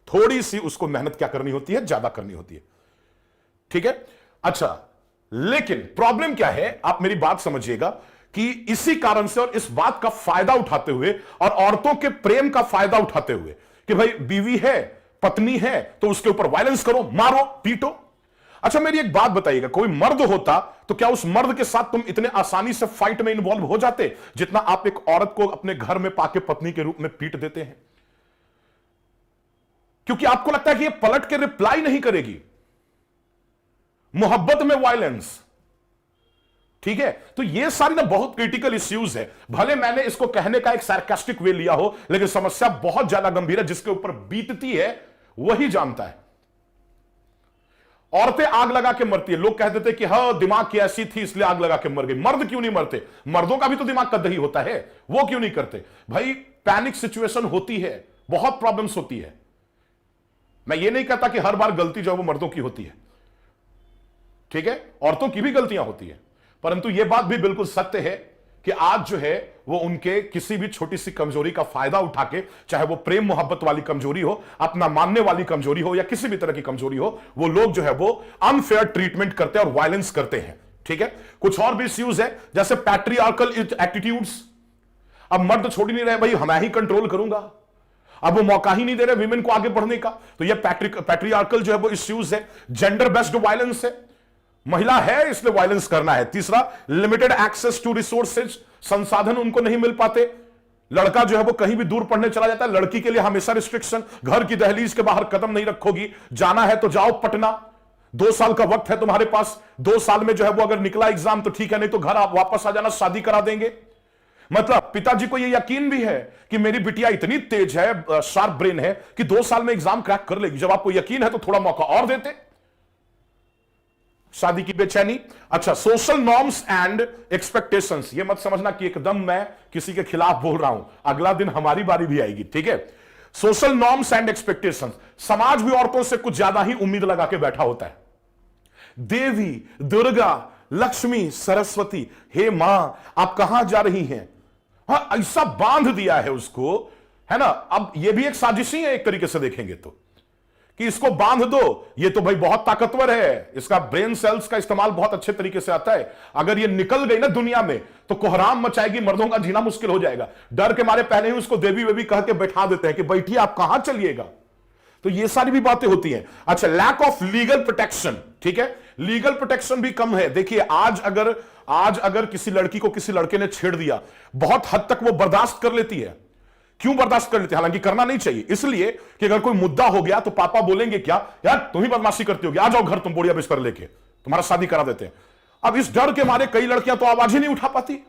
थोड़ी सी उसको मेहनत क्या करनी होती है, ज्यादा करनी होती है। ठीक है, अच्छा, लेकिन प्रॉब्लम क्या है, आप मेरी बात समझिएगा कि इसी कारण से और इस बात का फायदा उठाते हुए और औरतों के प्रेम का फायदा उठाते हुए कि भाई बीवी है, पत्नी है, तो उसके ऊपर वायलेंस करो, मारो, पीटो। अच्छा, मेरी एक बात बताइएगा, कोई मर्द होता तो क्या उस मर्द के साथ तुम इतने आसानी से फाइट में इन्वॉल्व हो जाते जितना आप एक औरत को अपने घर में पाके पत्नी के रूप में पीट देते हैं? क्योंकि आपको लगता है कि ये पलट के रिप्लाई नहीं करेगी, मोहब्बत में वायलेंस। ठीक है, तो ये सारी ना बहुत क्रिटिकल इश्यूज है। भले मैंने इसको कहने का एक सार्कास्टिक वे लिया हो, लेकिन समस्या बहुत ज्यादा गंभीर है। जिसके ऊपर बीतती है वही जानता है। औरतें आग लगा के मरती है, लोग कहते थे कि हाँ दिमाग की ऐसी थी इसलिए आग लगा के मर गई। मर्द क्यों नहीं मरते? मर्दों का भी तो दिमाग कद्दही होता है, वो क्यों नहीं करते? भाई पैनिक सिचुएशन होती है, बहुत प्रॉब्लम्स होती है। मैं ये नहीं कहता कि हर बार गलती जो है वो मर्दों की होती है, ठीक है, औरतों की भी गलतियां होती है, परंतु यह बात भी बिल्कुल सत्य है कि आज जो है वो उनके किसी भी छोटी सी कमजोरी का फायदा उठा के, चाहे वो प्रेम मोहब्बत वाली कमजोरी हो, अपना मानने वाली कमजोरी हो या किसी भी तरह की कमजोरी हो, वो लोग जो है वो अनफेयर ट्रीटमेंट करते हैं और वायलेंस करते हैं। ठीक है, कुछ और भी इश्यूज है जैसे पैट्रियार्कल एटीट्यूड्स। अब मर्द छोड़ ही नहीं रहे, भाई मैं ही कंट्रोल करूंगा, अब वो मौका ही नहीं दे रहे विमेन को आगे बढ़ने का। तो ये पैट्रियार्कल जो है वो इश्यूज है। जेंडर बेस्ड वायलेंस है, महिला है इसलिए वायलेंस करना है। तीसरा, लिमिटेड एक्सेस टू रिसोर्सेज, संसाधन उनको नहीं मिल पाते। लड़का जो है वो कहीं भी दूर पढ़ने चला जाता है, लड़की के लिए हमेशा रिस्ट्रिक्शन, घर की दहलीज के बाहर कदम नहीं रखोगी, जाना है तो जाओ पटना, 2 साल का वक्त है तुम्हारे पास, 2 साल में जो है वो अगर निकला एग्जाम तो ठीक है, नहीं तो घर आप वापस आ जाना, शादी करा देंगे। मतलब पिताजी को यह यकीन भी है कि मेरी बिटिया इतनी तेज है, शार्प ब्रेन है कि 2 साल में एग्जाम क्रैक कर लेगी। जब आपको यकीन है तो थोड़ा मौका और देते। शादी की बेचैनी। अच्छा, सोशल नॉर्म्स एंड एक्सपेक्टेशंस, ये मत समझना कि एकदम मैं किसी के खिलाफ बोल रहा हूं, अगला दिन हमारी बारी भी आएगी। ठीक है, सोशल नॉर्म्स एंड एक्सपेक्टेशंस, समाज भी औरतों से कुछ ज्यादा ही उम्मीद लगा के बैठा होता है। देवी, दुर्गा, लक्ष्मी, सरस्वती, हे मां आप कहां जा रही हैं, हाँ ऐसा बांध दिया है उसको, है ना। अब यह भी एक साजिश ही है एक तरीके से देखेंगे तो, कि इसको बांध दो, ये तो भाई बहुत ताकतवर है, इसका ब्रेन सेल्स का इस्तेमाल बहुत अच्छे तरीके से आता है, अगर ये निकल गई ना दुनिया में तो कोहराम मचाएगी, मर्दों का जीना मुश्किल हो जाएगा। डर के मारे पहले ही उसको देवी वेवी कह के बैठा देते हैं कि बैठिए आप कहां चलिएगा। तो ये सारी भी बातें होती हैं। अच्छा, लैक ऑफ लीगल प्रोटेक्शन, ठीक है, लीगल प्रोटेक्शन भी कम है। देखिए आज अगर किसी लड़की को किसी लड़के ने छेड़ दिया, बहुत हद तक वो बर्दाश्त कर लेती है। क्यों बर्दाश्त कर लेते हैं? हालांकि करना नहीं चाहिए, इसलिए कि अगर कोई मुद्दा हो गया तो पापा बोलेंगे क्या, यार तुम ही बदमाशी करती होगी, आ जाओ घर तुम बोरिया बिस्तर लेके, तुम्हारा शादी करा देते हैं। अब इस डर के मारे कई लड़कियां तो आवाज ही नहीं उठा पाती।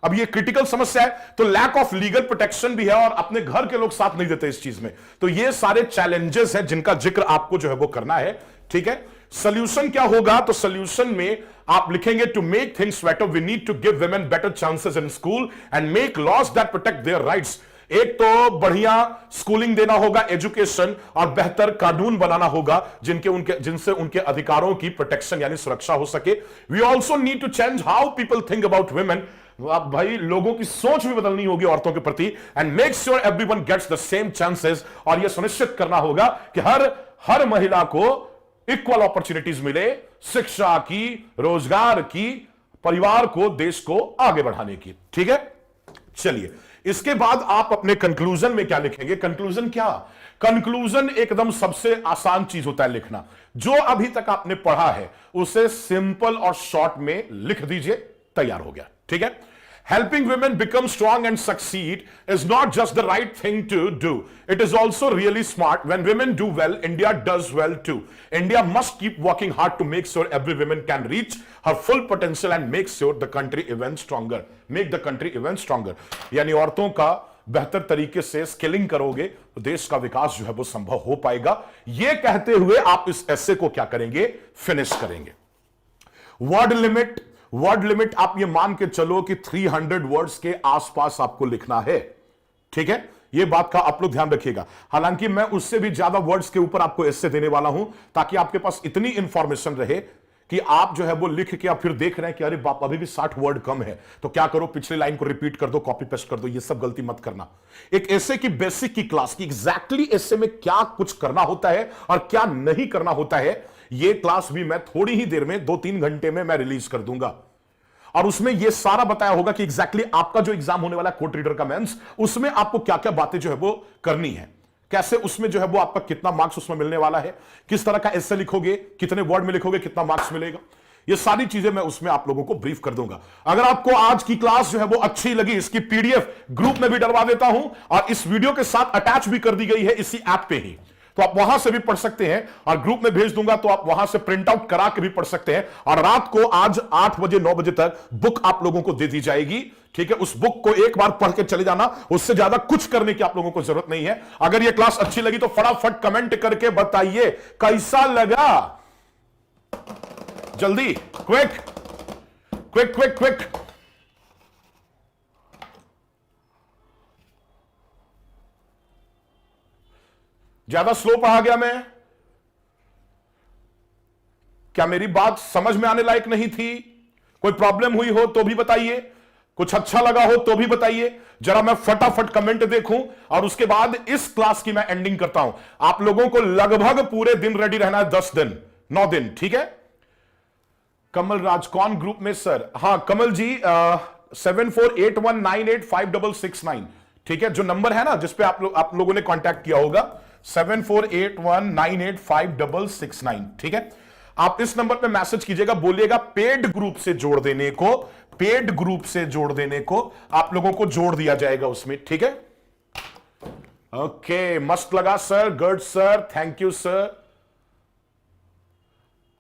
अब ये क्रिटिकल समस्या है, तो लैक ऑफ लीगल प्रोटेक्शन भी है और अपने घर के लोग साथ नहीं देते इस चीज में। तो ये सारे चैलेंजेस हैं जिनका जिक्र आपको जो है वो करना है। ठीक है, सोल्यूशन क्या होगा? तो सोल्यूशन में आप लिखेंगे to make things better we need to give women better chances in school and make laws that protect their rights. एक तो बढ़िया स्कूलिंग देना होगा, एजुकेशन, और बेहतर कानून बनाना होगा जिनसे उनके अधिकारों की प्रोटेक्शन यानी सुरक्षा हो सके। We also need to change how people think about women. अब भाई लोगों की सोच भी बदलनी होगी औरतों के प्रति, and make sure everyone gets the same chances. और यह सुनिश्चित करना होगा कि हर महिला को इक्वल अपॉर्चुनिटीज मिले, शिक्षा की, रोजगार की, परिवार को, देश को आगे बढ़ाने की। ठीक है, चलिए इसके बाद आप अपने कंक्लूजन में क्या लिखेंगे? कंक्लूजन क्या? कंक्लूजन एकदम सबसे आसान चीज होता है लिखना। जो अभी तक आपने पढ़ा है उसे सिंपल और शॉर्ट में लिख दीजिए, तैयार हो गया। ठीक है, helping women become strong and succeed is not just the right thing to do. It is also really smart. When women do well, India does well too. India must keep working hard to make sure every woman can reach her full potential and make sure the country even stronger. Make the country even stronger. यानी औरतों का बेहतर तरीके से skilling करोगे तो देश का विकास जो है वो संभव हो पाएगा। ये कहते हुए आप इस एस्से को क्या करेंगे? फिनिश करेंगे। वर्ड लिमिट आप ये मान के चलो कि 300 वर्ड्स के आसपास आपको लिखना है। ठीक है, ये बात का आप लोग ध्यान रखिएगा। हालांकि मैं उससे भी ज्यादा वर्ड्स के ऊपर आपको एस्से देने वाला हूं ताकि आपके पास इतनी इंफॉर्मेशन रहे कि आप जो है वो लिख के आप फिर देख रहे हैं कि अरे बाप अभी भी 60 वर्ड कम है, तो क्या करो, पिछली लाइन को रिपीट कर दो, कॉपी पेस्ट कर दो। ये सब गलती मत करना। एक एस्से की बेसिक की क्लास की एग्जैक्टली एस्से में क्या कुछ करना होता है और क्या नहीं करना होता है, ये क्लास भी मैं थोड़ी ही देर में 2-3 घंटे में मैं रिलीज कर दूंगा। और उसमें यह सारा बताया होगा कि एग्जैक्टली आपका जो एग्जाम होने वाला है कोर्ट रीडर का मेंस, उसमें आपको क्या क्या बातें जो है वो करनी है, कैसे उसमें जो है वो आपका कितना मार्क्स उसमें मिलने वाला है, किस तरह का एस्से लिखोगे, कितने वर्ड में लिखोगे, कितना मार्क्स मिलेगा, ये सारी चीजें मैं उसमें आप लोगों को ब्रीफ कर दूंगा। अगर आपको आज की क्लास जो है वो अच्छी लगी, इसकी पीडीएफ ग्रुप में भी डलवा देता हूं और इस वीडियो के साथ अटैच भी कर दी गई है इसी ऐप पे ही, तो आप वहां से भी पढ़ सकते हैं और ग्रुप में भेज दूंगा तो आप वहां से प्रिंट आउट करा के भी पढ़ सकते हैं। और रात को आज 8 बजे 9 बजे तक बुक आप लोगों को दे दी जाएगी। ठीक है, उस बुक को एक बार पढ़ के चले जाना, उससे ज्यादा कुछ करने की आप लोगों को जरूरत नहीं है। अगर यह क्लास अच्छी लगी तो फटाफट कमेंट करके बताइए कैसा लगा। जल्दी, क्विक क्विक क्विक क्विक। ज्यादा स्लो पढ़ा गया मैं? क्या मेरी बात समझ में आने लायक नहीं थी? कोई प्रॉब्लम हुई हो तो भी बताइए, कुछ अच्छा लगा हो तो भी बताइए। जरा मैं फटाफट कमेंट देखूं और उसके बाद इस क्लास की मैं एंडिंग करता हूं। आप लोगों को लगभग पूरे दिन रेडी रहना है, 10 दिन 9 दिन। ठीक है, कमल राज कौन ग्रुप में सर? हां कमल जी, 7481985669। ठीक है, जो नंबर है ना जिसपे आप लोगों ने कांटेक्ट किया होगा, 7481985669। ठीक है, आप इस नंबर पे मैसेज कीजिएगा, बोलिएगा पेड ग्रुप से जोड़ देने को, पेड ग्रुप से जोड़ देने को आप लोगों को जोड़ दिया जाएगा उसमें। ठीक है, ओके, मस्त लगा sir, good sir, thank you sir.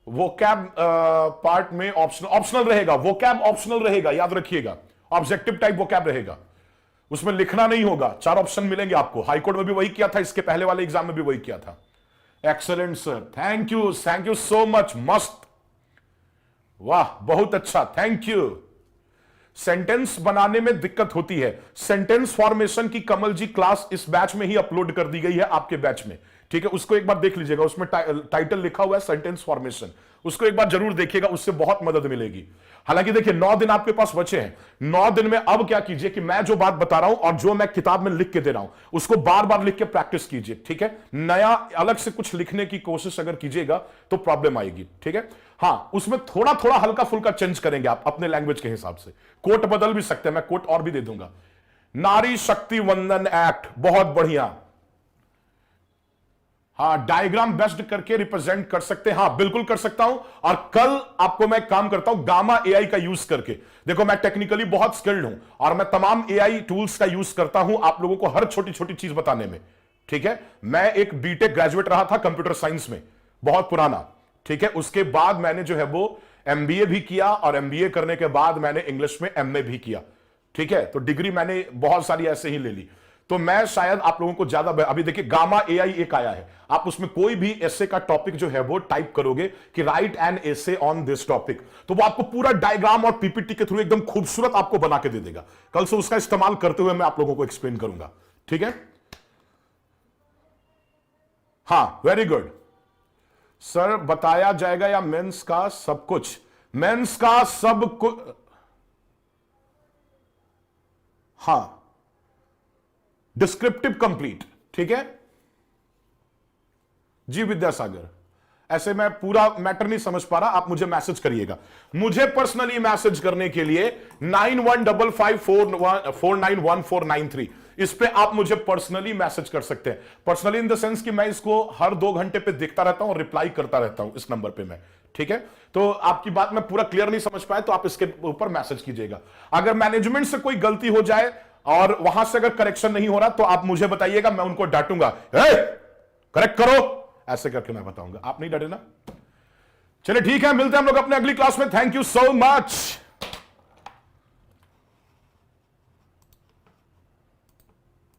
Vocab part में ऑप्शनल रहेगा, वोकैब ऑप्शनल रहेगा, याद रखिएगा। ऑब्जेक्टिव टाइप वोकैब रहेगा, उसमें लिखना नहीं होगा। 4 ऑप्शन मिलेंगे आपको, हाईकोर्ट में भी वही किया था, इसके पहले वाले एग्जाम में भी वही किया था। Excellent sir, thank you so much, मस्त, वाह बहुत अच्छा, थैंक यू। सेंटेंस बनाने में दिक्कत होती है, सेंटेंस फॉर्मेशन की कमल जी क्लास इस बैच में ही अपलोड कर दी गई है, आपके बैच में। ठीक है, उसको एक बार देख लीजिएगा, उसमें टाइटल लिखा हुआ है सेंटेंस फॉर्मेशन, उसको एक बार जरूर देखिएगा, उससे बहुत मदद मिलेगी। हालांकि देखिए 9 दिन आपके पास बचे हैं, 9 दिन में अब क्या कीजिए कि मैं जो बात बता रहा हूं और जो मैं किताब में लिख के दे रहा हूं उसको बार बार लिख के प्रैक्टिस कीजिए। ठीक है, नया अलग से कुछ लिखने की कोशिश अगर कीजिएगा तो प्रॉब्लम आएगी। ठीक है, हां उसमें थोड़ा थोड़ा हल्का फुल्का चेंज करेंगे आप अपने लैंग्वेज के हिसाब से, कोट बदल भी सकते हैं, मैं कोट और भी दे दूंगा। नारी शक्ति वंदन एक्ट, बहुत बढ़िया। हाँ, डायग्राम बेस्ड करके रिप्रेजेंट कर सकते हैं, हाँ बिल्कुल कर सकता हूं। और कल आपको मैं काम करता हूं गामा एआई का यूज करके। देखो मैं टेक्निकली बहुत स्किल्ड हूं और मैं तमाम एआई टूल्स का यूज करता हूं आप लोगों को हर छोटी छोटी चीज बताने में। ठीक है, मैं एक बीटेक ग्रेजुएट रहा था कंप्यूटर साइंस में, बहुत पुराना। ठीक है, उसके बाद मैंने जो है वो एमबीए भी किया और एमबीए करने के बाद मैंने इंग्लिश में एमए भी किया। ठीक है, तो डिग्री मैंने बहुत सारी ऐसे ही ले ली। तो मैं शायद आप लोगों को ज्यादा, अभी देखिए गामा एआई एक आया है, आप उसमें कोई भी एसे का टॉपिक जो है वो टाइप करोगे कि right an essay on this topic, तो वो आपको पूरा डायग्राम और पीपीटी के थ्रू एकदम खूबसूरत आपको बना के दे देगा। कल से उसका इस्तेमाल करते हुए मैं आप लोगों को एक्सप्लेन करूंगा। ठीक है? हां, वेरी गुड सर। बताया जाएगा या मेंस का सब कुछ? मेंस का सब कुछ, हां, डिस्क्रिप्टिव कंप्लीट, ठीक है जी विद्यासागर। ऐसे मैं पूरा मैटर नहीं समझ पा रहा, आप मुझे मैसेज करिएगा। मुझे पर्सनली मैसेज करने के लिए 9155491493 इस पे आप मुझे पर्सनली मैसेज कर सकते हैं। पर्सनली इन द सेंस कि मैं इसको हर 2 घंटे पे देखता रहता हूं और रिप्लाई करता रहता हूं इस नंबर पे मैं, ठीक है? तो आपकी बात मैं पूरा क्लियर नहीं समझ पाया तो आप इसके ऊपर मैसेज कीजिएगा। अगर मैनेजमेंट से कोई गलती हो जाए और वहां से अगर करेक्शन नहीं हो रहा तो आप मुझे बताइएगा, मैं उनको डांटूंगा, करेक्ट करो, ऐसे करके मैं बताऊंगा। आप नहीं डरे ना? चलिए ठीक है, मिलते हैं हम लोग अपने अगली क्लास में। Thank you so much.